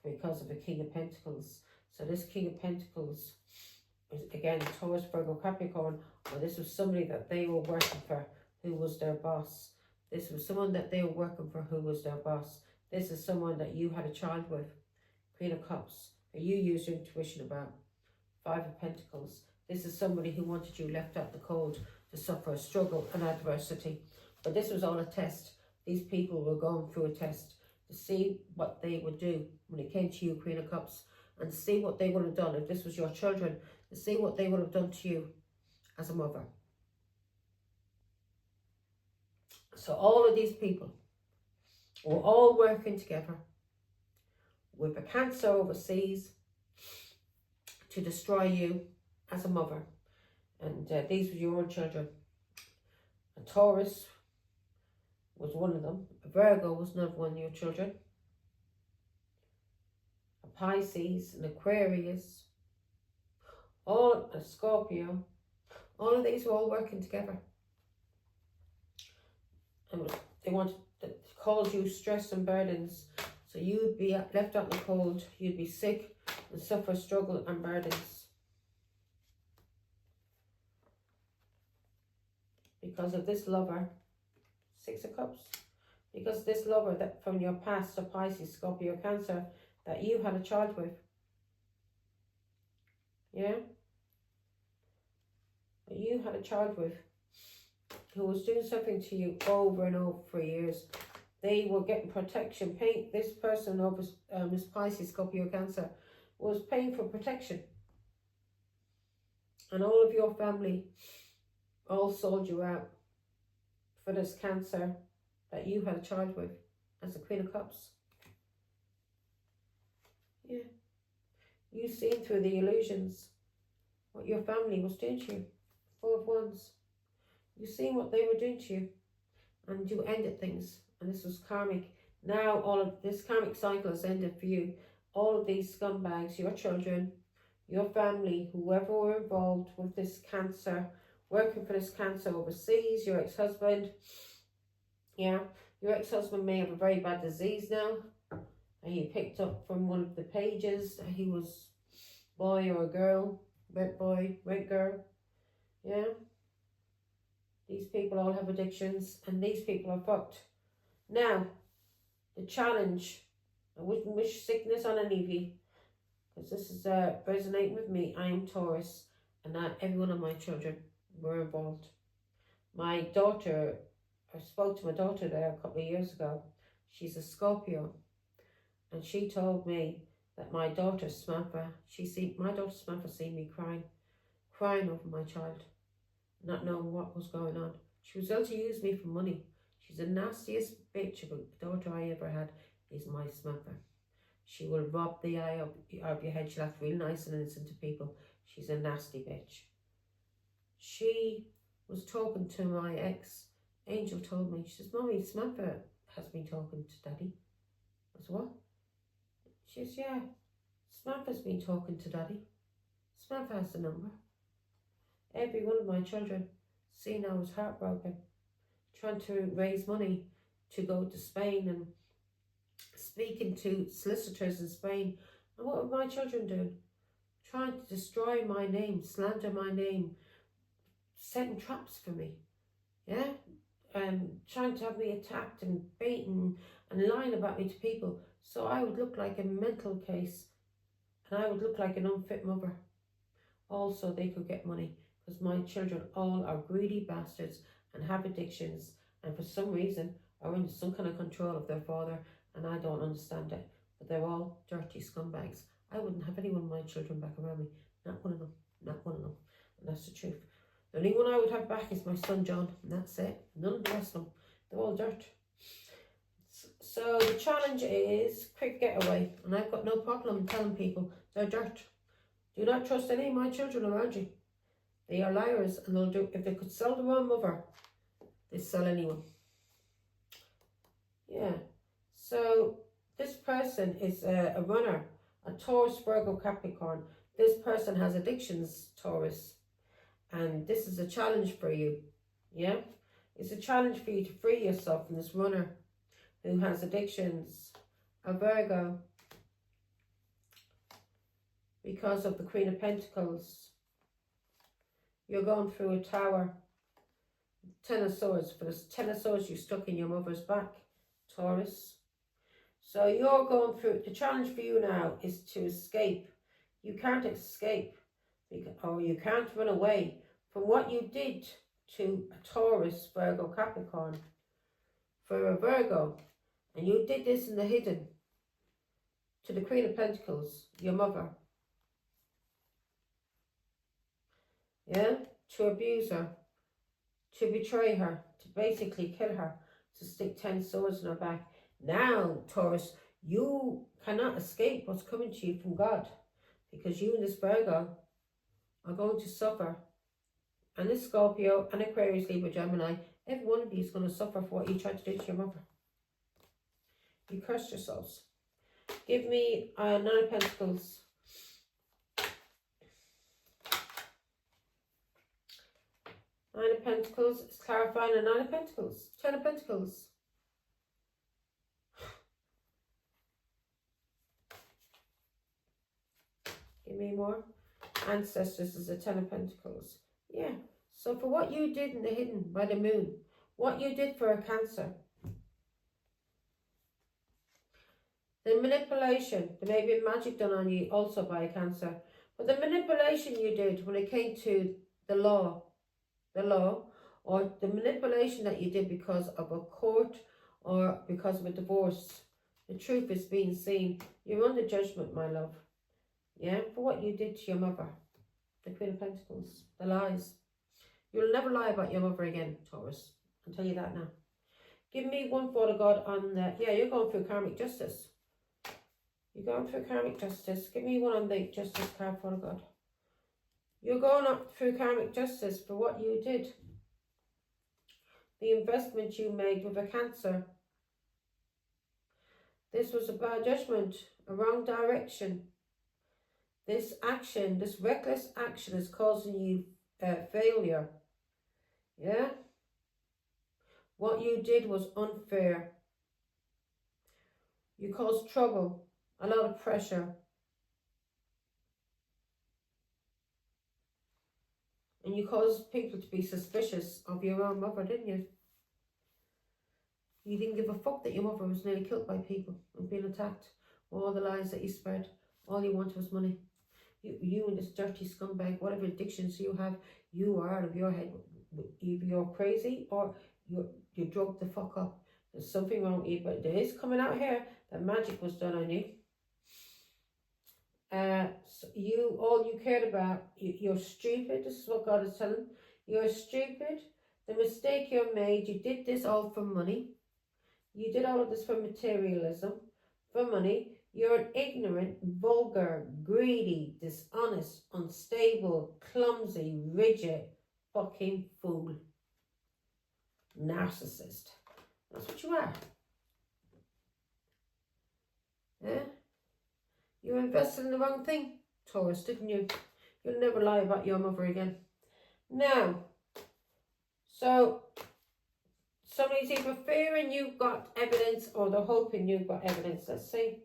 S1: because of the King of Pentacles. So this King of Pentacles is, again, Taurus, Virgo, Capricorn. Or this was somebody that they were working for, who was their boss. This was someone that they were working for, who was their boss. This is someone that you had a child with. Queen of Cups. Or you used your intuition about. 5 of Pentacles. This is somebody who wanted you left out the cold, to suffer a struggle and adversity. But this was all a test. These people were going through a test to see what they would do when it came to you, Queen of Cups, and to see what they would have done if this was your children, to see what they would have done to you as a mother. So all of these people were all working together with a Cancer overseas to destroy you as a mother. And these were your own children. A Taurus was one of them. A Virgo was not one of your children. A Pisces, an Aquarius, all a Scorpio, all of these are all working together. And they want to cause you stress and burdens. So you'd be left out in the cold, you'd be sick and suffer struggle and burdens. Because of this lover, 6 of Cups. Because this lover that from your past, a Pisces, Scorpio, Cancer, that you had a child with. Yeah? That you had a child with, who was doing something to you over and over for years. They were getting protection. This person over this Pisces, Scorpio, Cancer was paying for protection. And all of your family all sold you out for this Cancer that you had a child with as the Queen of Cups. Yeah. You seen through the illusions what your family was doing to you. 4 of Wands. You seen what they were doing to you. And you ended things. And this was karmic. Now all of this karmic cycle has ended for you. All of these scumbags, your children, your family, whoever were involved with this Cancer, working for this Cancer overseas, your ex-husband. Yeah, your ex-husband may have a very bad disease now. And you picked up from one of the pages that he was boy or a girl, red boy, red girl. Yeah. These people all have addictions and these people are fucked. Now, the challenge, I wouldn't wish sickness on any of you, because this is resonating with me. I am Taurus, and not every one of my children were involved. My daughter, I spoke to my daughter there a couple of years ago. She's a Scorpio, and she told me that my daughter Samantha, my daughter Samantha seen me crying over my child, not knowing what was going on. She was able to use me for money. She's the nastiest bitch of a daughter I ever had, is my Samantha. She will rob the eye out of your head. She'll act real nice and innocent to people. She's a nasty bitch. She was talking to my ex. Angel told me, she says, Mommy, Samantha has been talking to Daddy. I said, what? She says, yeah, Samantha's been talking to Daddy. Samantha has the number. Every one of my children, seeing I was heartbroken, trying to raise money to go to Spain and speaking to solicitors in Spain. And what were my children doing? Trying to destroy my name, slander my name, setting traps for me. Yeah? Trying to have me attacked and baiting and lying about me to people. So I would look like a mental case and I would look like an unfit mother. Also, they could get money because my children all are greedy bastards and have addictions and for some reason are under some kind of control of their father, and I don't understand it. But they're all dirty scumbags. I wouldn't have any one of my children back around me. Not one of them. Not one of them. And that's the truth. The only one I would have back is my son John, and that's it. None of the rest of them. They're all dirt. So the challenge is quick getaway, and I've got no problem telling people they're dirt. Do not trust any of my children around you. They are liars, and they'll do, if they could sell their own mother, they'd sell anyone. Yeah. So this person is a runner, a Taurus, Virgo, Capricorn. This person has addictions, Taurus, and this is a challenge for you. Yeah. It's a challenge for you to free yourself from this runner who has addictions, a Virgo, because of the Queen of Pentacles. You're going through a tower. 10 of Swords. For this 10 of Swords, you're stuck in your mother's back, Taurus. So you're going through, the challenge for you now is to escape. You can't escape, or you can't run away from what you did to a Taurus, Virgo, Capricorn. For a Virgo, and you did this in the hidden to the Queen of Pentacles, your mother. Yeah, to abuse her, to betray her, to basically kill her, to stick 10 swords in her back. Now, Taurus, you cannot escape what's coming to you from God, because you and this Virgo are going to suffer. And this Scorpio and Aquarius, Libra, Gemini, every one of you is going to suffer for what you tried to do to your mother. You cursed yourselves. Give me 9 of Pentacles. Nine of Pentacles. It's clarifying the Nine of Pentacles. Ten of Pentacles. Give me more. Ancestors is a Ten of Pentacles. Yeah. So for what you did in the hidden by the moon, what you did for a Cancer, the manipulation, there may be magic done on you also by a Cancer, but the manipulation you did when it came to the law, or the manipulation that you did because of a court or because of a divorce, the truth is being seen. You're under judgment, my love. Yeah, for what you did to your mother, the Queen of Pentacles, the lies. You'll never lie about your mother again, Taurus. I'll tell you that now. Give me one for the God on the, yeah, you're going through karmic justice. You're going through karmic justice. Give me one on the justice card for the God. You're going up through karmic justice for what you did. The investment you made with a Cancer. This was a bad judgment, a wrong direction. This action, this reckless action is causing you failure. Yeah? What you did was unfair. You caused trouble, a lot of pressure. And you caused people to be suspicious of your own mother, didn't you? You didn't give a fuck that your mother was nearly killed by people and being attacked. All the lies that you spread. All you wanted was money. You and this dirty scumbag, whatever addictions you have, you are out of your head. Either you're crazy or you drugged the fuck up. There's something wrong with you, but there is coming out here that magic was done on you. So all you cared about, you're stupid. This is what God is telling. You're stupid. The mistake you made, you did this all for money. You did all of this for materialism, for money. You're an ignorant, vulgar, greedy, dishonest, unstable, clumsy, rigid, fucking fool. Narcissist. That's what you are. Yeah? You invested in the wrong thing, Taurus, didn't you? You'll never lie about your mother again. Now, so somebody's either fearing you've got evidence or they're hoping you've got evidence. Let's see.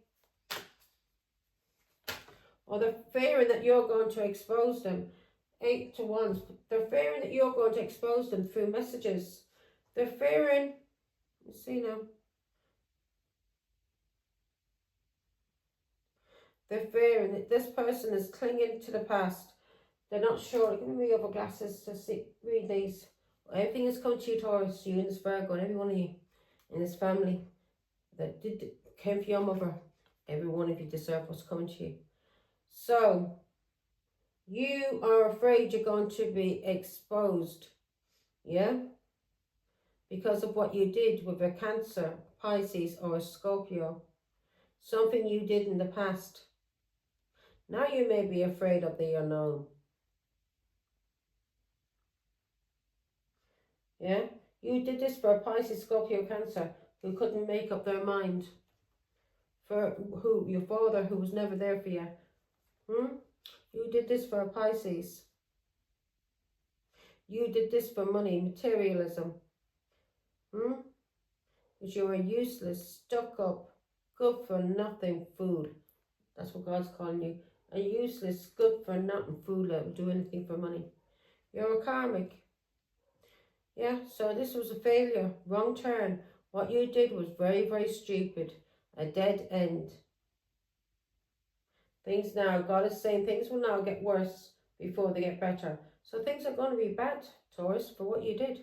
S1: Or they're fearing that you're going to expose them. 8 to 1. They're fearing that you're going to expose them through messages. They're fearing, let's see now. They're fearing that this person is clinging to the past. They're not sure. Give me other glasses to see, read these. Everything is coming to you, Taurus, you and this Virgo, and every one of you in this family that came for your mother. Every one of you deserve what's coming to you. So, you are afraid you're going to be exposed, yeah? Because of what you did with a Cancer, Pisces, or a Scorpio. Something you did in the past. Now you may be afraid of the unknown. Yeah? You did this for a Pisces, Scorpio, Cancer who couldn't make up their mind. For who? Your father who was never there for you. You did this for a Pisces. You did this for money, materialism. Because you're a useless, stuck up, good for nothing fool. That's what God's calling you. A useless, good for nothing fool that will do anything for money. You're a karmic. Yeah, so this was a failure, wrong turn. What you did was very, very stupid. A dead end. Things now, God is saying things will now get worse before they get better. So things are going to be bad, Taurus, for what you did.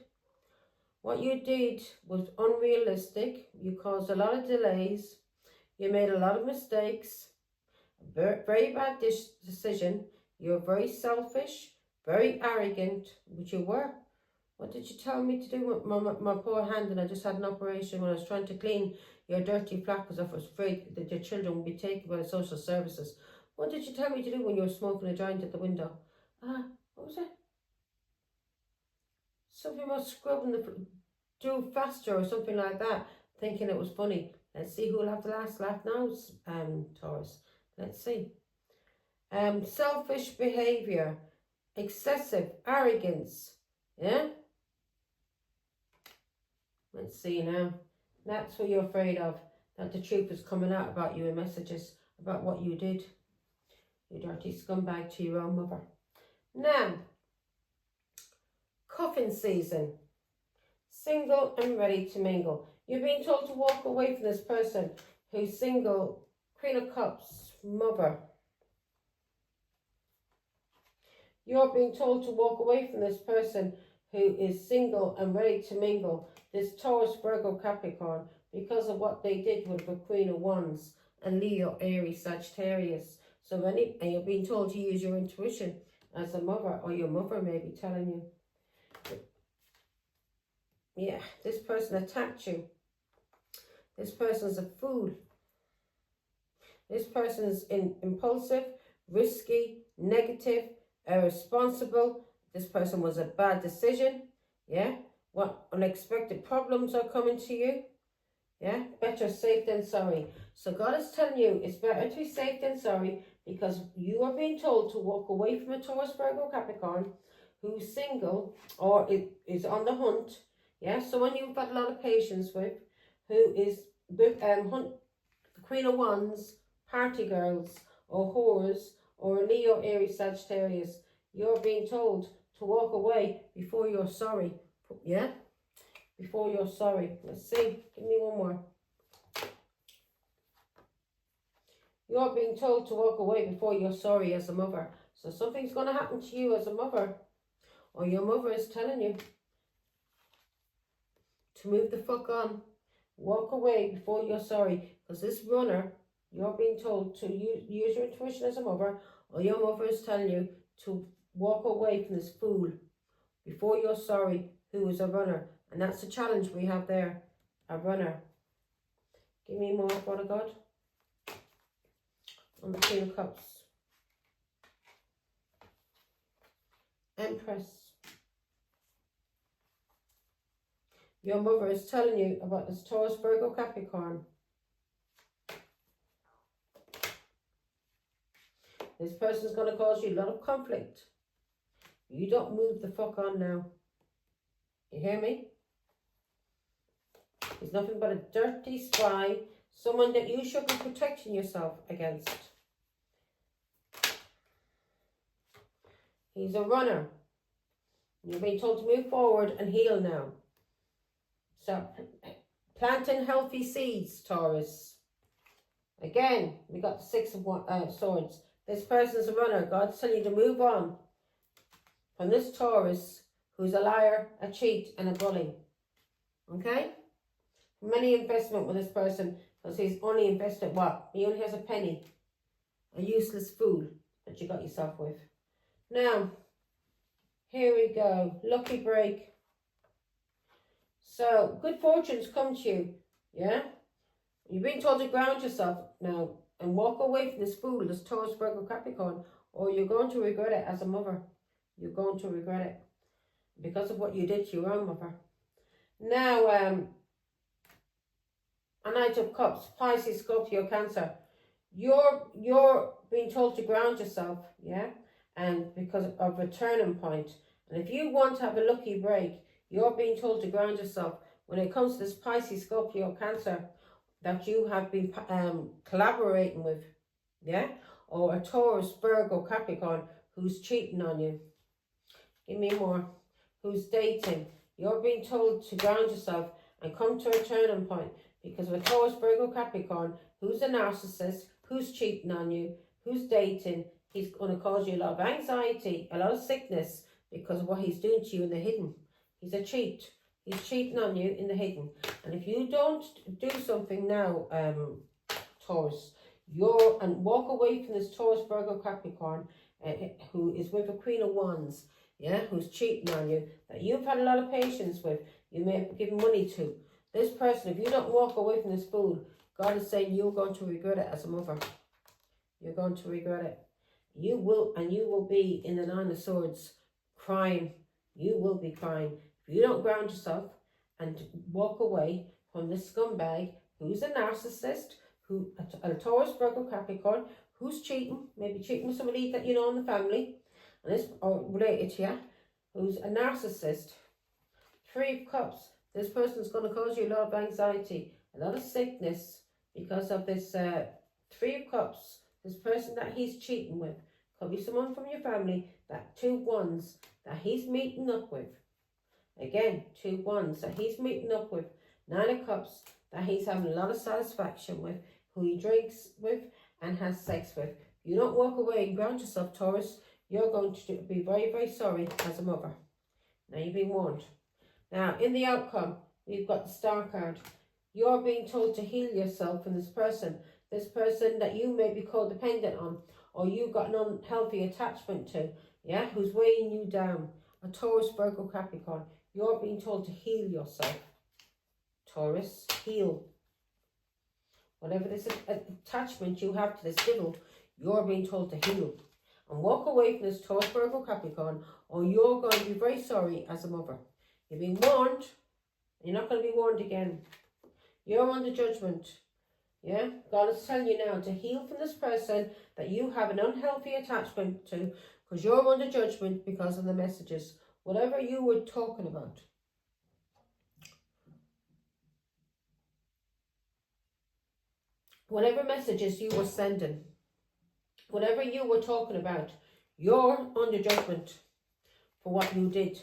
S1: What you did was unrealistic. You caused a lot of delays. You made a lot of mistakes. Very bad decision. You're very selfish, very arrogant, which you were. What did you tell me to do with my poor hand? And I just had an operation when I was trying to clean your dirty flat because I was afraid that your children would be taken by the social services. What did you tell me to do when you were smoking a joint at the window? What was it? Something about scrubbing do faster or something like that, thinking it was funny. Let's see who will have the last laugh now, Taurus. Let's see. Selfish behaviour, excessive arrogance, Yeah? Let's see now. That's what you're afraid of. That the truth is coming out about you in messages. About what you did. You dirty scumbag to your own mother. Now. Coffin season. Single and ready to mingle. You're being told to walk away from this person who's single. Queen of Cups. Mother. You're being told to walk away from this person who is single and ready to mingle. This Taurus, Virgo, Capricorn, because of what they did with the Queen of Wands and Leo, Aries, Sagittarius. So and you're being told to use your intuition as a mother, or your mother may be telling you. Yeah, this person attacked you. This person's a fool. This person's impulsive, risky, negative, irresponsible. This person was a bad decision. Yeah. What unexpected problems are coming to you? Yeah. Better safe than sorry. So God is telling you it's better to be safe than sorry, because you are being told to walk away from a Taurus, Virgo, Capricorn who's single or is on the hunt. Yeah. Someone you've got a lot of patience with, who is with the Queen of Wands, party girls, or whores, or Leo, Aries, Sagittarius. You're being told to walk away before you're sorry. Yeah? Before you're sorry. Let's see. Give me one more. You're being told to walk away before you're sorry as a mother. So something's going to happen to you as a mother. Or your mother is telling you to move the fuck on. Walk away before you're sorry. Because this runner, you're being told to use your intuition as a mother, or your mother is telling you to walk away from this fool before you're sorry, who is a runner. And that's the challenge we have there, a runner. Give me more, Father God. On the Queen of Cups. Empress. Your mother is telling you about this Taurus, Virgo, Capricorn. This person's going to cause you a lot of conflict. You don't move the fuck on now. You hear me? He's nothing but a dirty spy. Someone that you should be protecting yourself against. He's a runner. You're being told to move forward and heal now. So, planting healthy seeds, Taurus. Again, we got the Six of Swords. This person's a runner. God's telling you to move on from this Taurus who's a liar, a cheat, and a bully. Okay? Money investment with this person, because he's only invested what? He only has a penny. A useless fool that you got yourself with. Now, here we go. Lucky break. So, good fortunes come to you. Yeah? You're being told to ground yourself now and walk away from this fool, this Taurus, Virgo, Capricorn, or you're going to regret it as a mother. You're going to regret it because of what you did to your own mother. Now, a Knight of Cups, Pisces, Scorpio, Cancer. You're being told to ground yourself, yeah, and because of a turning point. And if you want to have a lucky break, you're being told to ground yourself when it comes to this Pisces, Scorpio, Cancer that you have been collaborating with, yeah, or a Taurus, Virgo, Capricorn who's cheating on you. Give me more. Who's dating. You're being told to ground yourself and come to a turning point because of a Taurus, Virgo, Capricorn who's a narcissist, who's cheating on you, who's dating. He's going to cause you a lot of anxiety, a lot of sickness because of what he's doing to you in the hidden. He's a cheat. He's cheating on you in the hidden. And if you don't do something now, Taurus, and walk away from this Taurus, Virgo, Capricorn, who is with a Queen of Wands, yeah, who's cheating on you, that you've had a lot of patience with, you may have given money to. This person, if you don't walk away from this fool, God is saying you're going to regret it as a mother. You're going to regret it. You will, and you will be in the Nine of Swords crying. You will be crying. If you don't ground yourself and walk away from this scumbag who's a narcissist, who a Taurus, Virgo, Capricorn, who's cheating, maybe cheating with somebody that you know in the family, and it's related to you, who's a narcissist. Three of Cups. This person's going to cause you a lot of anxiety, a lot of sickness because of this Three of Cups. This person that he's cheating with. Could be someone from your family. That 2 wands that he's meeting up with. Again, 2 wands that he's meeting up with. 9 of Cups that he's having a lot of satisfaction with. Who he drinks with and has sex with. You don't walk away and ground yourself, Taurus. You're going to be very, very sorry as a mother. Now you've been warned. Now, in the outcome, we've got the Star card. You're being told to heal yourself from this person that you may be codependent on, or you've got an unhealthy attachment to, yeah, who's weighing you down. A Taurus, Virgo, Capricorn. You're being told to heal yourself. Taurus, heal. Whatever this attachment you have to this devil, you're being told to heal. And walk away from this Taurus, Virgo, Capricorn, or you're going to be very sorry as a mother. You've been warned. You're not going to be warned again. You're under judgment. Yeah? God is telling you now to heal from this person that you have an unhealthy attachment to, because you're under judgment because of the messages. Whatever you were talking about. Whatever messages you were sending. Whatever you were talking about. You're under judgment for what you did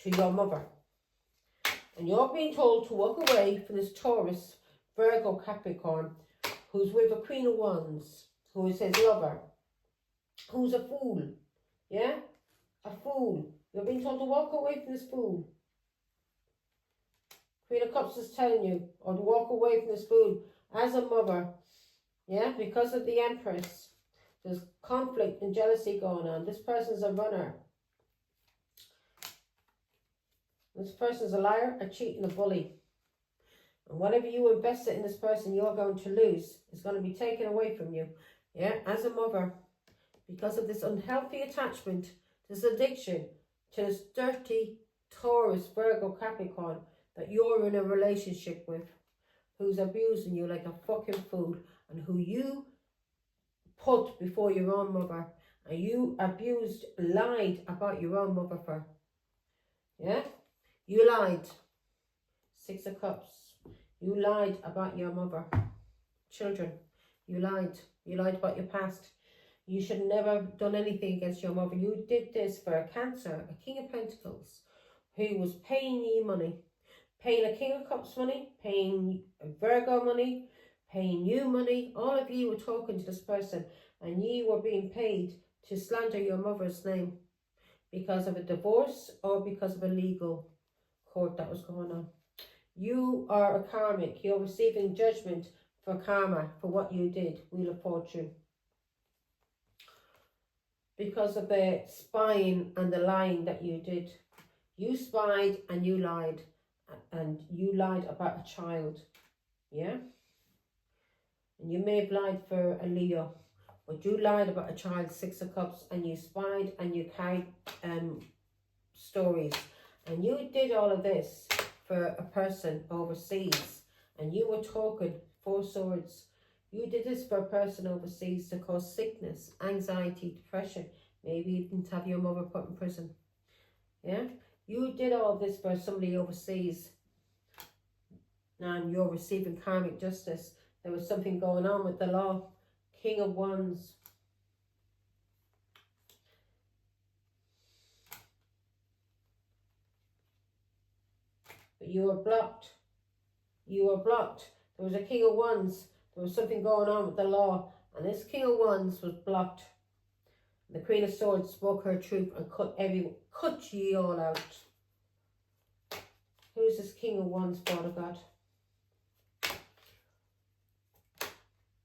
S1: to your mother. And you're being told to walk away from this Taurus, Virgo, Capricorn, who's with a Queen of Wands, who is his lover, who's a fool. Yeah? A fool. You're being told to walk away from this fool. Queen of Cups is telling you, or to walk away from this fool as a mother. Yeah? Because of the Empress. There's conflict and jealousy going on. This person's a runner. This person's a liar, a cheat, and a bully. And whatever you invested in this person, you're going to lose. It's going to be taken away from you. Yeah, as a mother. Because of this unhealthy attachment, this addiction to this dirty Taurus, Virgo, Capricorn that you're in a relationship with. Who's abusing you like a fucking fool. And who you put before your own mother. And you abused, lied about your own mother for. Yeah? You lied. 6 of Cups. You lied about your mother. Children, you lied. You lied about your past. You should never have done anything against your mother. You did this for a Cancer, a King of Pentacles, who was paying you money. Paying a King of Cups money, paying a Virgo money, paying you money. All of you were talking to this person and you were being paid to slander your mother's name because of a divorce or because of a legal court that was going on. You are a karmic. You're receiving judgment for karma, for what you did. Wheel of Fortune. Because of the spying and the lying that you did. You spied and you lied. And you lied about a child. Yeah? And you may have lied for a Leo. But you lied about a child, 6 of Cups. And you spied and you carried stories. And you did all of this for a person overseas. And you were talking 4 swords. You did this for a person overseas to cause sickness, anxiety, depression. Maybe even to have your mother put in prison. Yeah? You did all this for somebody overseas. And you're receiving karmic justice. There was something going on with the law. King of Wands. But you were blocked. You were blocked. There was a King of Wands. There was something going on with the law. And this King of Wands was blocked. The Queen of Swords spoke her truth and cut ye all out. Who's this King of Wands, Father God?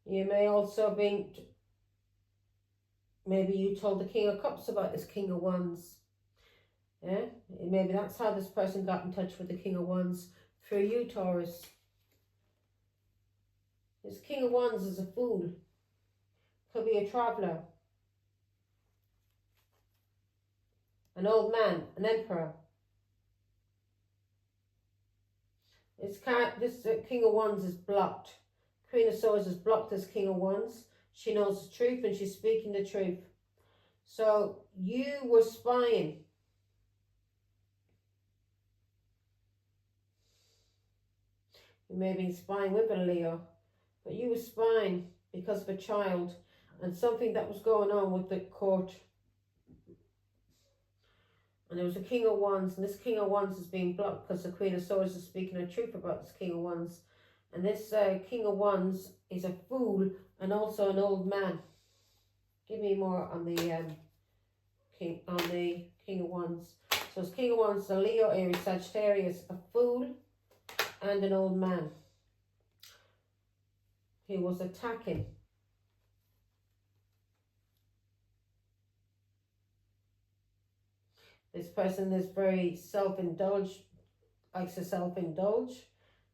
S1: You may also be, maybe you told the King of Cups about this King of Wands. Yeah, maybe that's how this person got in touch with the King of Wands. Through you, Taurus. This King of Wands is a fool. Could be a traveller. An old man, an emperor. This King of Wands is blocked. Queen of Swords has blocked this King of Wands. She knows the truth and she's speaking the truth. So you were spying. You may have been spying with a Leo, but you were spying because of a child and something that was going on with the court. And there was a King of Wands, and this King of Wands is being blocked because the Queen of Swords is speaking the truth about this King of Wands. And this King of Wands is a fool and also an old man. Give me more on the King of Wands. So it's King of Wands, a Leo, Aries, Sagittarius, a fool, and an old man who was attacking. This person is very self-indulged, likes to self-indulge,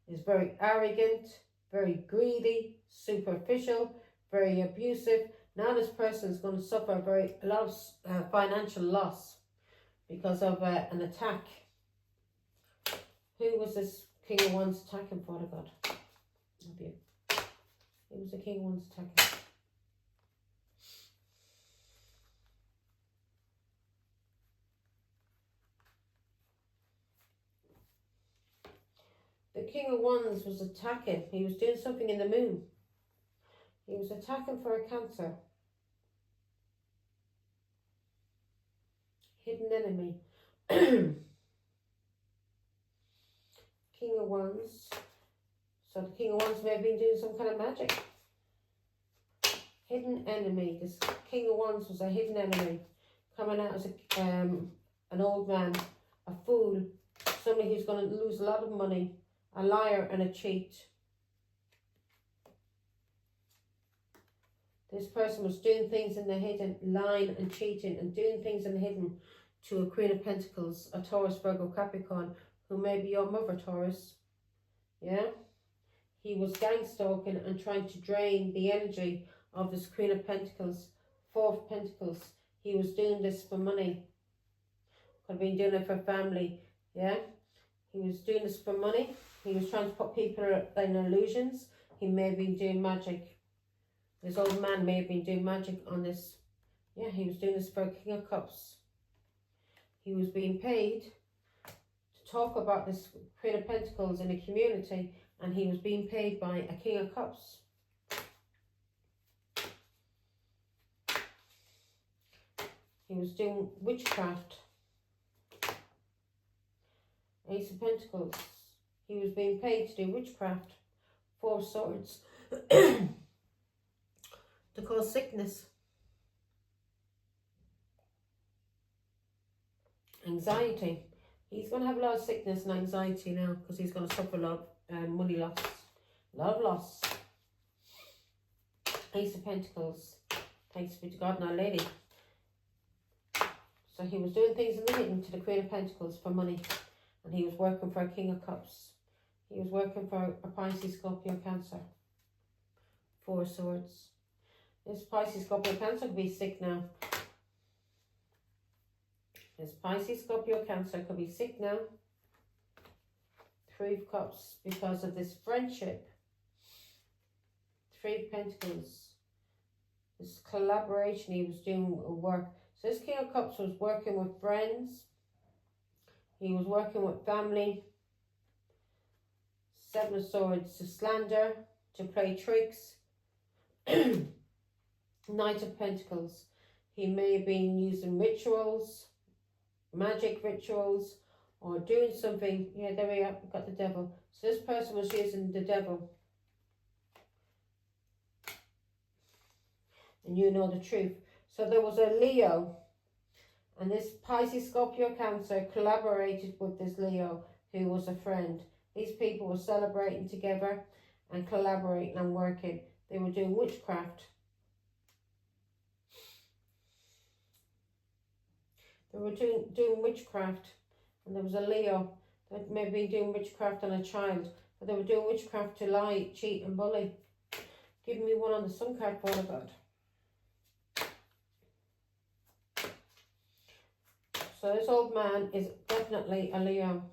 S1: is very arrogant, very greedy, superficial, very abusive. Now this person is going to suffer a lot of financial loss because of an attack. Who was this King of Wands attacking, Father God? Who was the King of Wands attacking? The King of Wands was attacking. He was doing something in the moon. He was attacking for a Cancer. Hidden enemy. King of Wands. So the King of Wands may have been doing some kind of magic. Hidden enemy. This King of Wands was a hidden enemy. Coming out as an old man. A fool. Somebody who's going to lose a lot of money. A liar and a cheat. This person was doing things in the hidden, lying and cheating and doing things in the hidden to a Queen of Pentacles, a Taurus, Virgo, Capricorn, who may be your mother, Taurus. Yeah? He was gang stalking and trying to drain the energy of this Queen of Pentacles, Four of Pentacles. He was doing this for money. Could have been doing it for family. Yeah? He was doing this for money. He was trying to put people in illusions. He may have been doing magic. This old man may have been doing magic on this. Yeah, he was doing this for King of Cups. He was being paid to talk about this Queen of Pentacles in a community, and he was being paid by a King of Cups. He was doing witchcraft. Ace of Pentacles. He was being paid to do witchcraft. Four of Swords. To cause sickness. Anxiety. He's going to have a lot of sickness and anxiety now because he's going to suffer a lot of money loss. A lot of loss. Ace of Pentacles. Thanks be to God and Our Lady. So he was doing things in the hidden to the Queen of Pentacles for money. And he was working for a King of Cups. He was working for a Pisces, Scorpio, Cancer. Four of Swords. This Pisces, Scorpio, Cancer could be sick now. This Pisces, Scorpio, Cancer could be sick now. Three of Cups because of this friendship. Three of Pentacles. This collaboration he was doing work. So this King of Cups was working with friends. He was working with family. Seven of Swords to slander, to play tricks. Knight of Pentacles. He may have been using rituals, magic rituals, or doing something. Yeah, there we are. We've got the devil. So this person was using the devil. And you know the truth. So there was a Leo. And this Pisces, Scorpio, Cancer collaborated with this Leo who was a friend. These people were celebrating together and collaborating and working. They were doing witchcraft. They were doing witchcraft. And there was a Leo that may be doing witchcraft on a child. But they were doing witchcraft to lie, cheat and bully. Give me one on the Sun card, Father God. So this old man is definitely a Leo.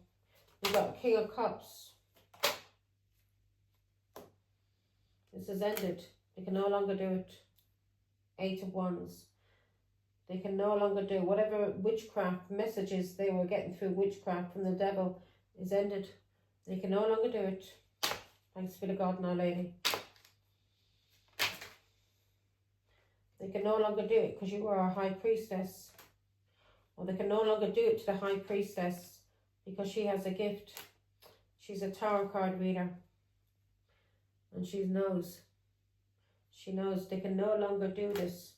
S1: We've got King of Cups. This has ended. They can no longer do it. Eight of Wands. They can no longer do whatever witchcraft messages they were getting through witchcraft from the devil is ended. They can no longer do it. Thanks be to God and Our Lady. They can no longer do it because you are a high priestess. Or they can no longer do it to the high priestess because she has a gift. She's a tarot card reader. And she knows they can no longer do this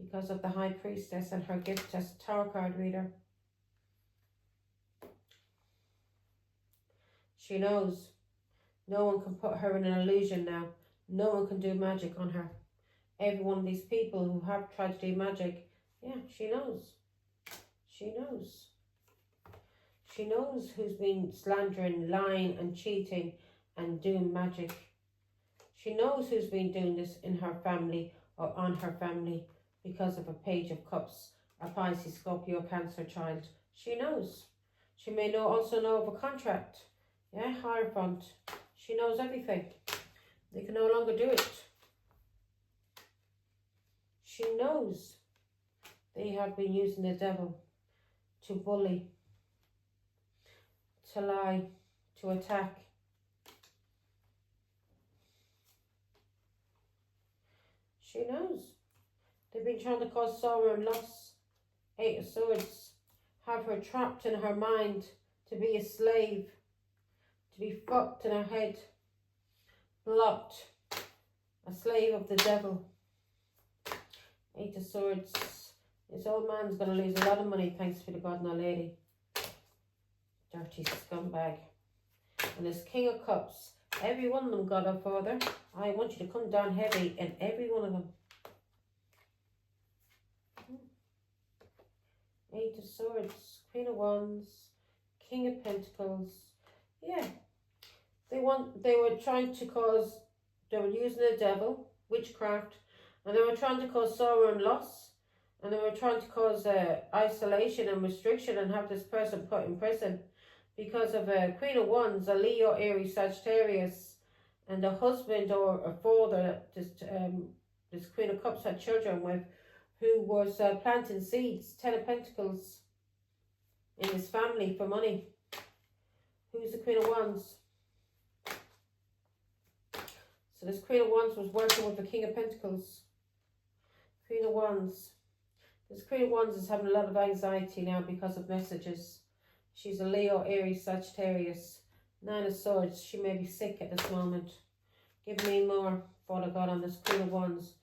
S1: because of the high priestess and her gift as a tarot card reader. She knows no one can put her in an illusion now. No one can do magic on her. Every one of these people who have tried to do magic, yeah, she knows. She knows. She knows who's been slandering, lying and cheating and doing magic. She knows who's been doing this in her family or on her family because of a Page of Cups, a Pisces, Scorpio, Cancer child. She knows. She may also know of a contract. Yeah, Hierophant. She knows everything. They can no longer do it. She knows they have been using the devil to bully, to lie, to attack. She knows. They've been trying to cause sorrow and loss. 8 of Swords. Have her trapped in her mind to be a slave, to be fucked in her head, blocked, a slave of the devil. 8 of Swords. This old man's going to lose a lot of money, thanks to the God and Our Lady. Dirty scumbag. And this King of Cups. Every one of them, God our Father, I want you to come down heavy in every one of them. 8 of Swords, Queen of Wands, King of Pentacles. Yeah. They were trying to cause, they were using the devil, witchcraft, and they were trying to cause sorrow and loss, and they were trying to cause isolation and restriction and have this person put in prison because of a Queen of Wands, a Leo, Aries, Sagittarius, and a husband or a father this Queen of Cups had children with, who was planting seeds, 10 of Pentacles, in his family for money. Who's the Queen of Wands? So this Queen of Wands was working with the King of Pentacles. Queen of Wands. This Queen of Wands is having a lot of anxiety now because of messages. She's a Leo, Aries, Sagittarius. 9 of Swords. She may be sick at this moment. Give me more, Father God, on this Queen of Wands.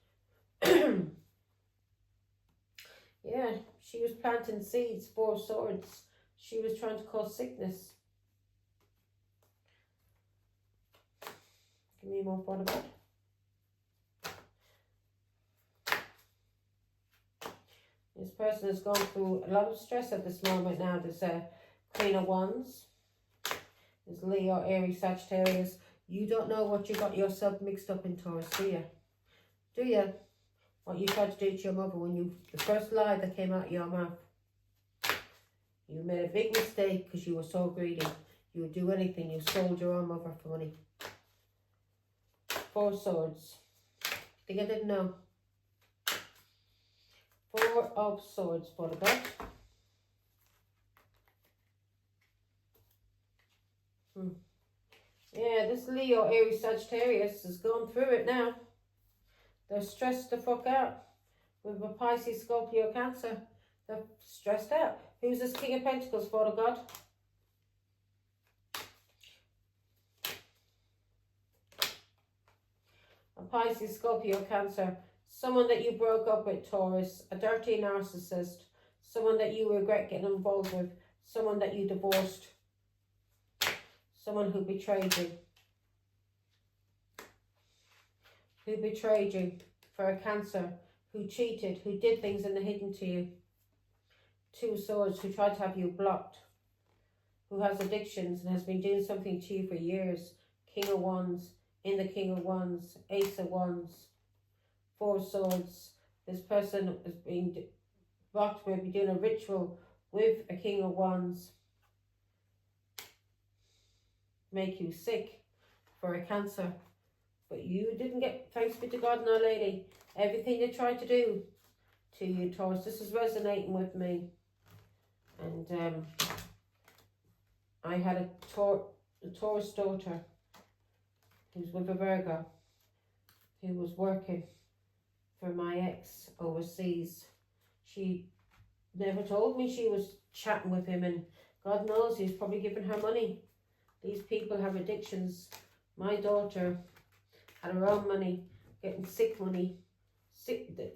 S1: Yeah, she was planting seeds, 4 of Swords. She was trying to cause sickness. Give me more, Father God. This person has gone through a lot of stress at this moment now. There's Queen of Wands. There's Leo, Aries, Sagittarius. You don't know what you got yourself mixed up in, Taurus, do you? Do you? What you tried to do to your mother when the first lie that came out of your mouth. You made a big mistake because you were so greedy. You would do anything. You sold your own mother for money. 4 Swords. Think I didn't know. 4 of Swords, Father God. Yeah, this Leo, Aries, Sagittarius is going through it now. They're stressed the fuck out. With a Pisces, Scorpio, Cancer. They're stressed out. Who's this King of Pentacles, Father God? A Pisces, Scorpio, Cancer. Someone that you broke up with, Taurus. A dirty narcissist. Someone that you regret getting involved with. Someone that you divorced. Someone who betrayed you. Who betrayed you for a Cancer. Who cheated. Who did things in the hidden to you. 2 Swords. Who tried to have you blocked. Who has addictions and has been doing something to you for years. King of Wands. In the King of Wands. Ace of Wands. 4 Swords. This person has been blocked. Maybe doing a ritual with a King of Wands. Make you sick for a Cancer. But you didn't get, thanks be to God and Our Lady, everything they tried to do to you, Taurus. This is resonating with me. And I had a Taurus daughter He was with a Virgo who was working for my ex overseas. She never told me she was chatting with him, and God knows he's probably giving her money. These people have addictions. My daughter had her own money, getting sick money,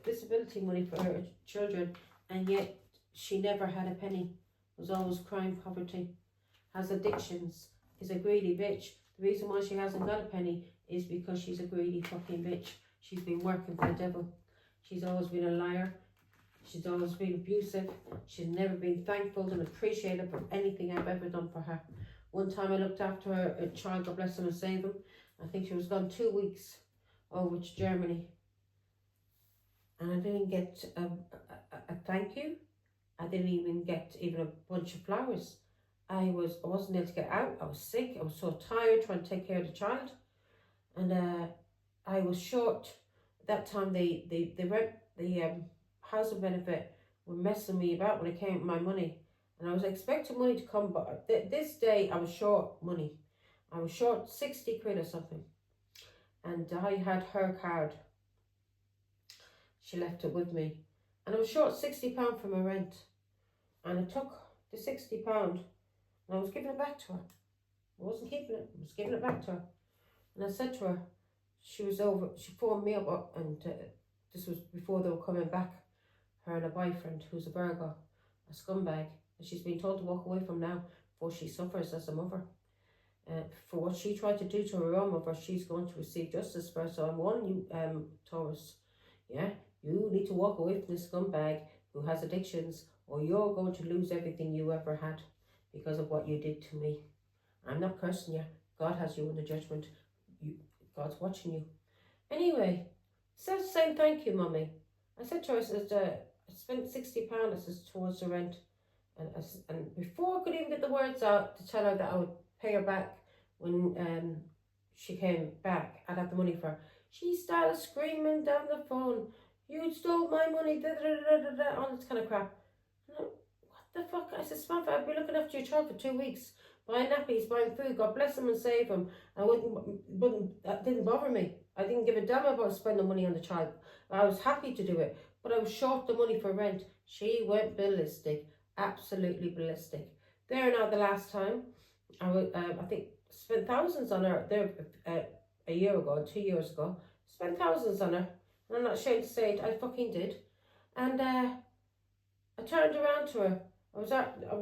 S1: disability money for her children, and yet she never had a penny. Was always crime poverty, has addictions, is a greedy bitch. The reason why she hasn't got a penny is because she's a greedy fucking bitch. She's been working for the devil. She's always been a liar. She's always been abusive. She's never been thankful and appreciative for anything I've ever done for her. One time I looked after her a child, God bless him and save him. I think she was gone 2 weeks over to Germany. And I didn't get a thank you. I didn't even get a bunch of flowers. I wasn't able to get out. I was sick. I was so tired trying to take care of the child. And I was short. At that time, the housing benefit were messing me about when it came to my money. And I was expecting money to come, but this day I was short money. I was short 60 quid or something. And I had her card. She left it with me. And I was short £60 for my rent. And I took the £60 and I was giving it back to her. I wasn't keeping it. I was giving it back to her. And I said to her, she phoned me up, and this was before they were coming back, her and a boyfriend who's a Virgo, a scumbag, and she's been told to walk away from now before she suffers as a mother. For what she tried to do to her own mother, she's going to receive justice for. So I'm warning you, Taurus, yeah, you need to walk away from this scumbag who has addictions, or you're going to lose everything you ever had because of what you did to me. I'm not cursing you. God has you in the judgment. God's watching you. Anyway, instead of saying thank you, Mummy, I said to her, I said, I spent £60, I says, towards the rent. And before I could even get the words out to tell her that I would pay her back when she came back, I'd have the money for her, she started screaming down the phone, you stole my money, all this kind of crap. What the fuck? I said, Samantha, I've been looking after your child for 2 weeks, buying nappies, buying food, God bless him and save him. That didn't bother me. I didn't give a damn about spending money on the child. I was happy to do it, but I was short the money for rent. She went ballistic, absolutely ballistic. There now, the last time, I think spent thousands on her there a year ago, 2 years ago. Spent thousands on her, and I'm not ashamed to say it, I fucking did. And I turned around to her. I was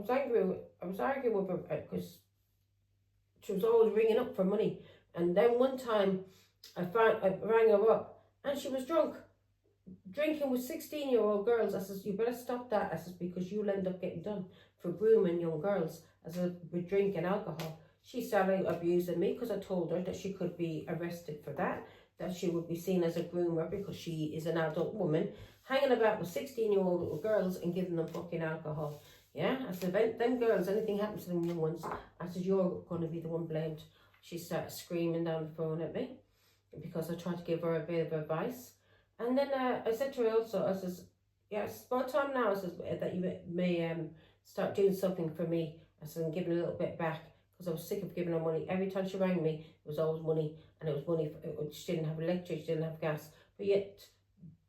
S1: arguing with her because she was always ringing up for money. And then one time I rang her up and she was drunk, drinking with 16-year-old girls. I says, you better stop that. I says, because you'll end up getting done for grooming young girls. I said, with drink and alcohol. She started abusing me because I told her that she could be arrested for that she would be seen as a groomer because she is an adult woman hanging about with 16-year-old little girls and giving them fucking alcohol. Yeah, I said, them girls, anything happens to them young ones, I said, you're going to be the one blamed. She started screaming down the phone at me because I tried to give her a bit of advice. And then I said to her also, I says, yeah, it's about time now, I says, that you may start doing something for me. I said, and giving a little bit back, because I was sick of giving her money. Every time she rang me, it was always money, and it was money, she didn't have electric, she didn't have gas, but yet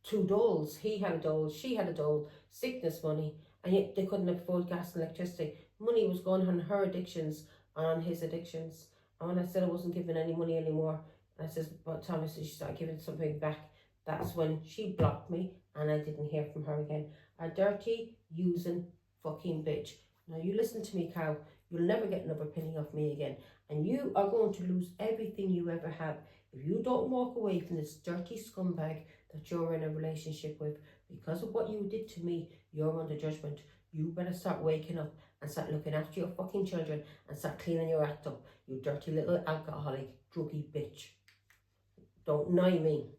S1: 2 doles, he had a dole, she had a dole, sickness money, and yet they couldn't afford gas and electricity. Money was going on her addictions, on his addictions. And when I said I wasn't giving any money anymore, and I says, by the time I said she started giving something back, that's when she blocked me, and I didn't hear from her again. A dirty, using fucking bitch. Now you listen to me, cow. You'll never get another penny off me again. And you are going to lose everything you ever have if you don't walk away from this dirty scumbag that you're in a relationship with. Because of what you did to me, you're under judgment. You better start waking up and start looking after your fucking children and start cleaning your act up. You dirty little alcoholic, druggy bitch. Don't annoy me.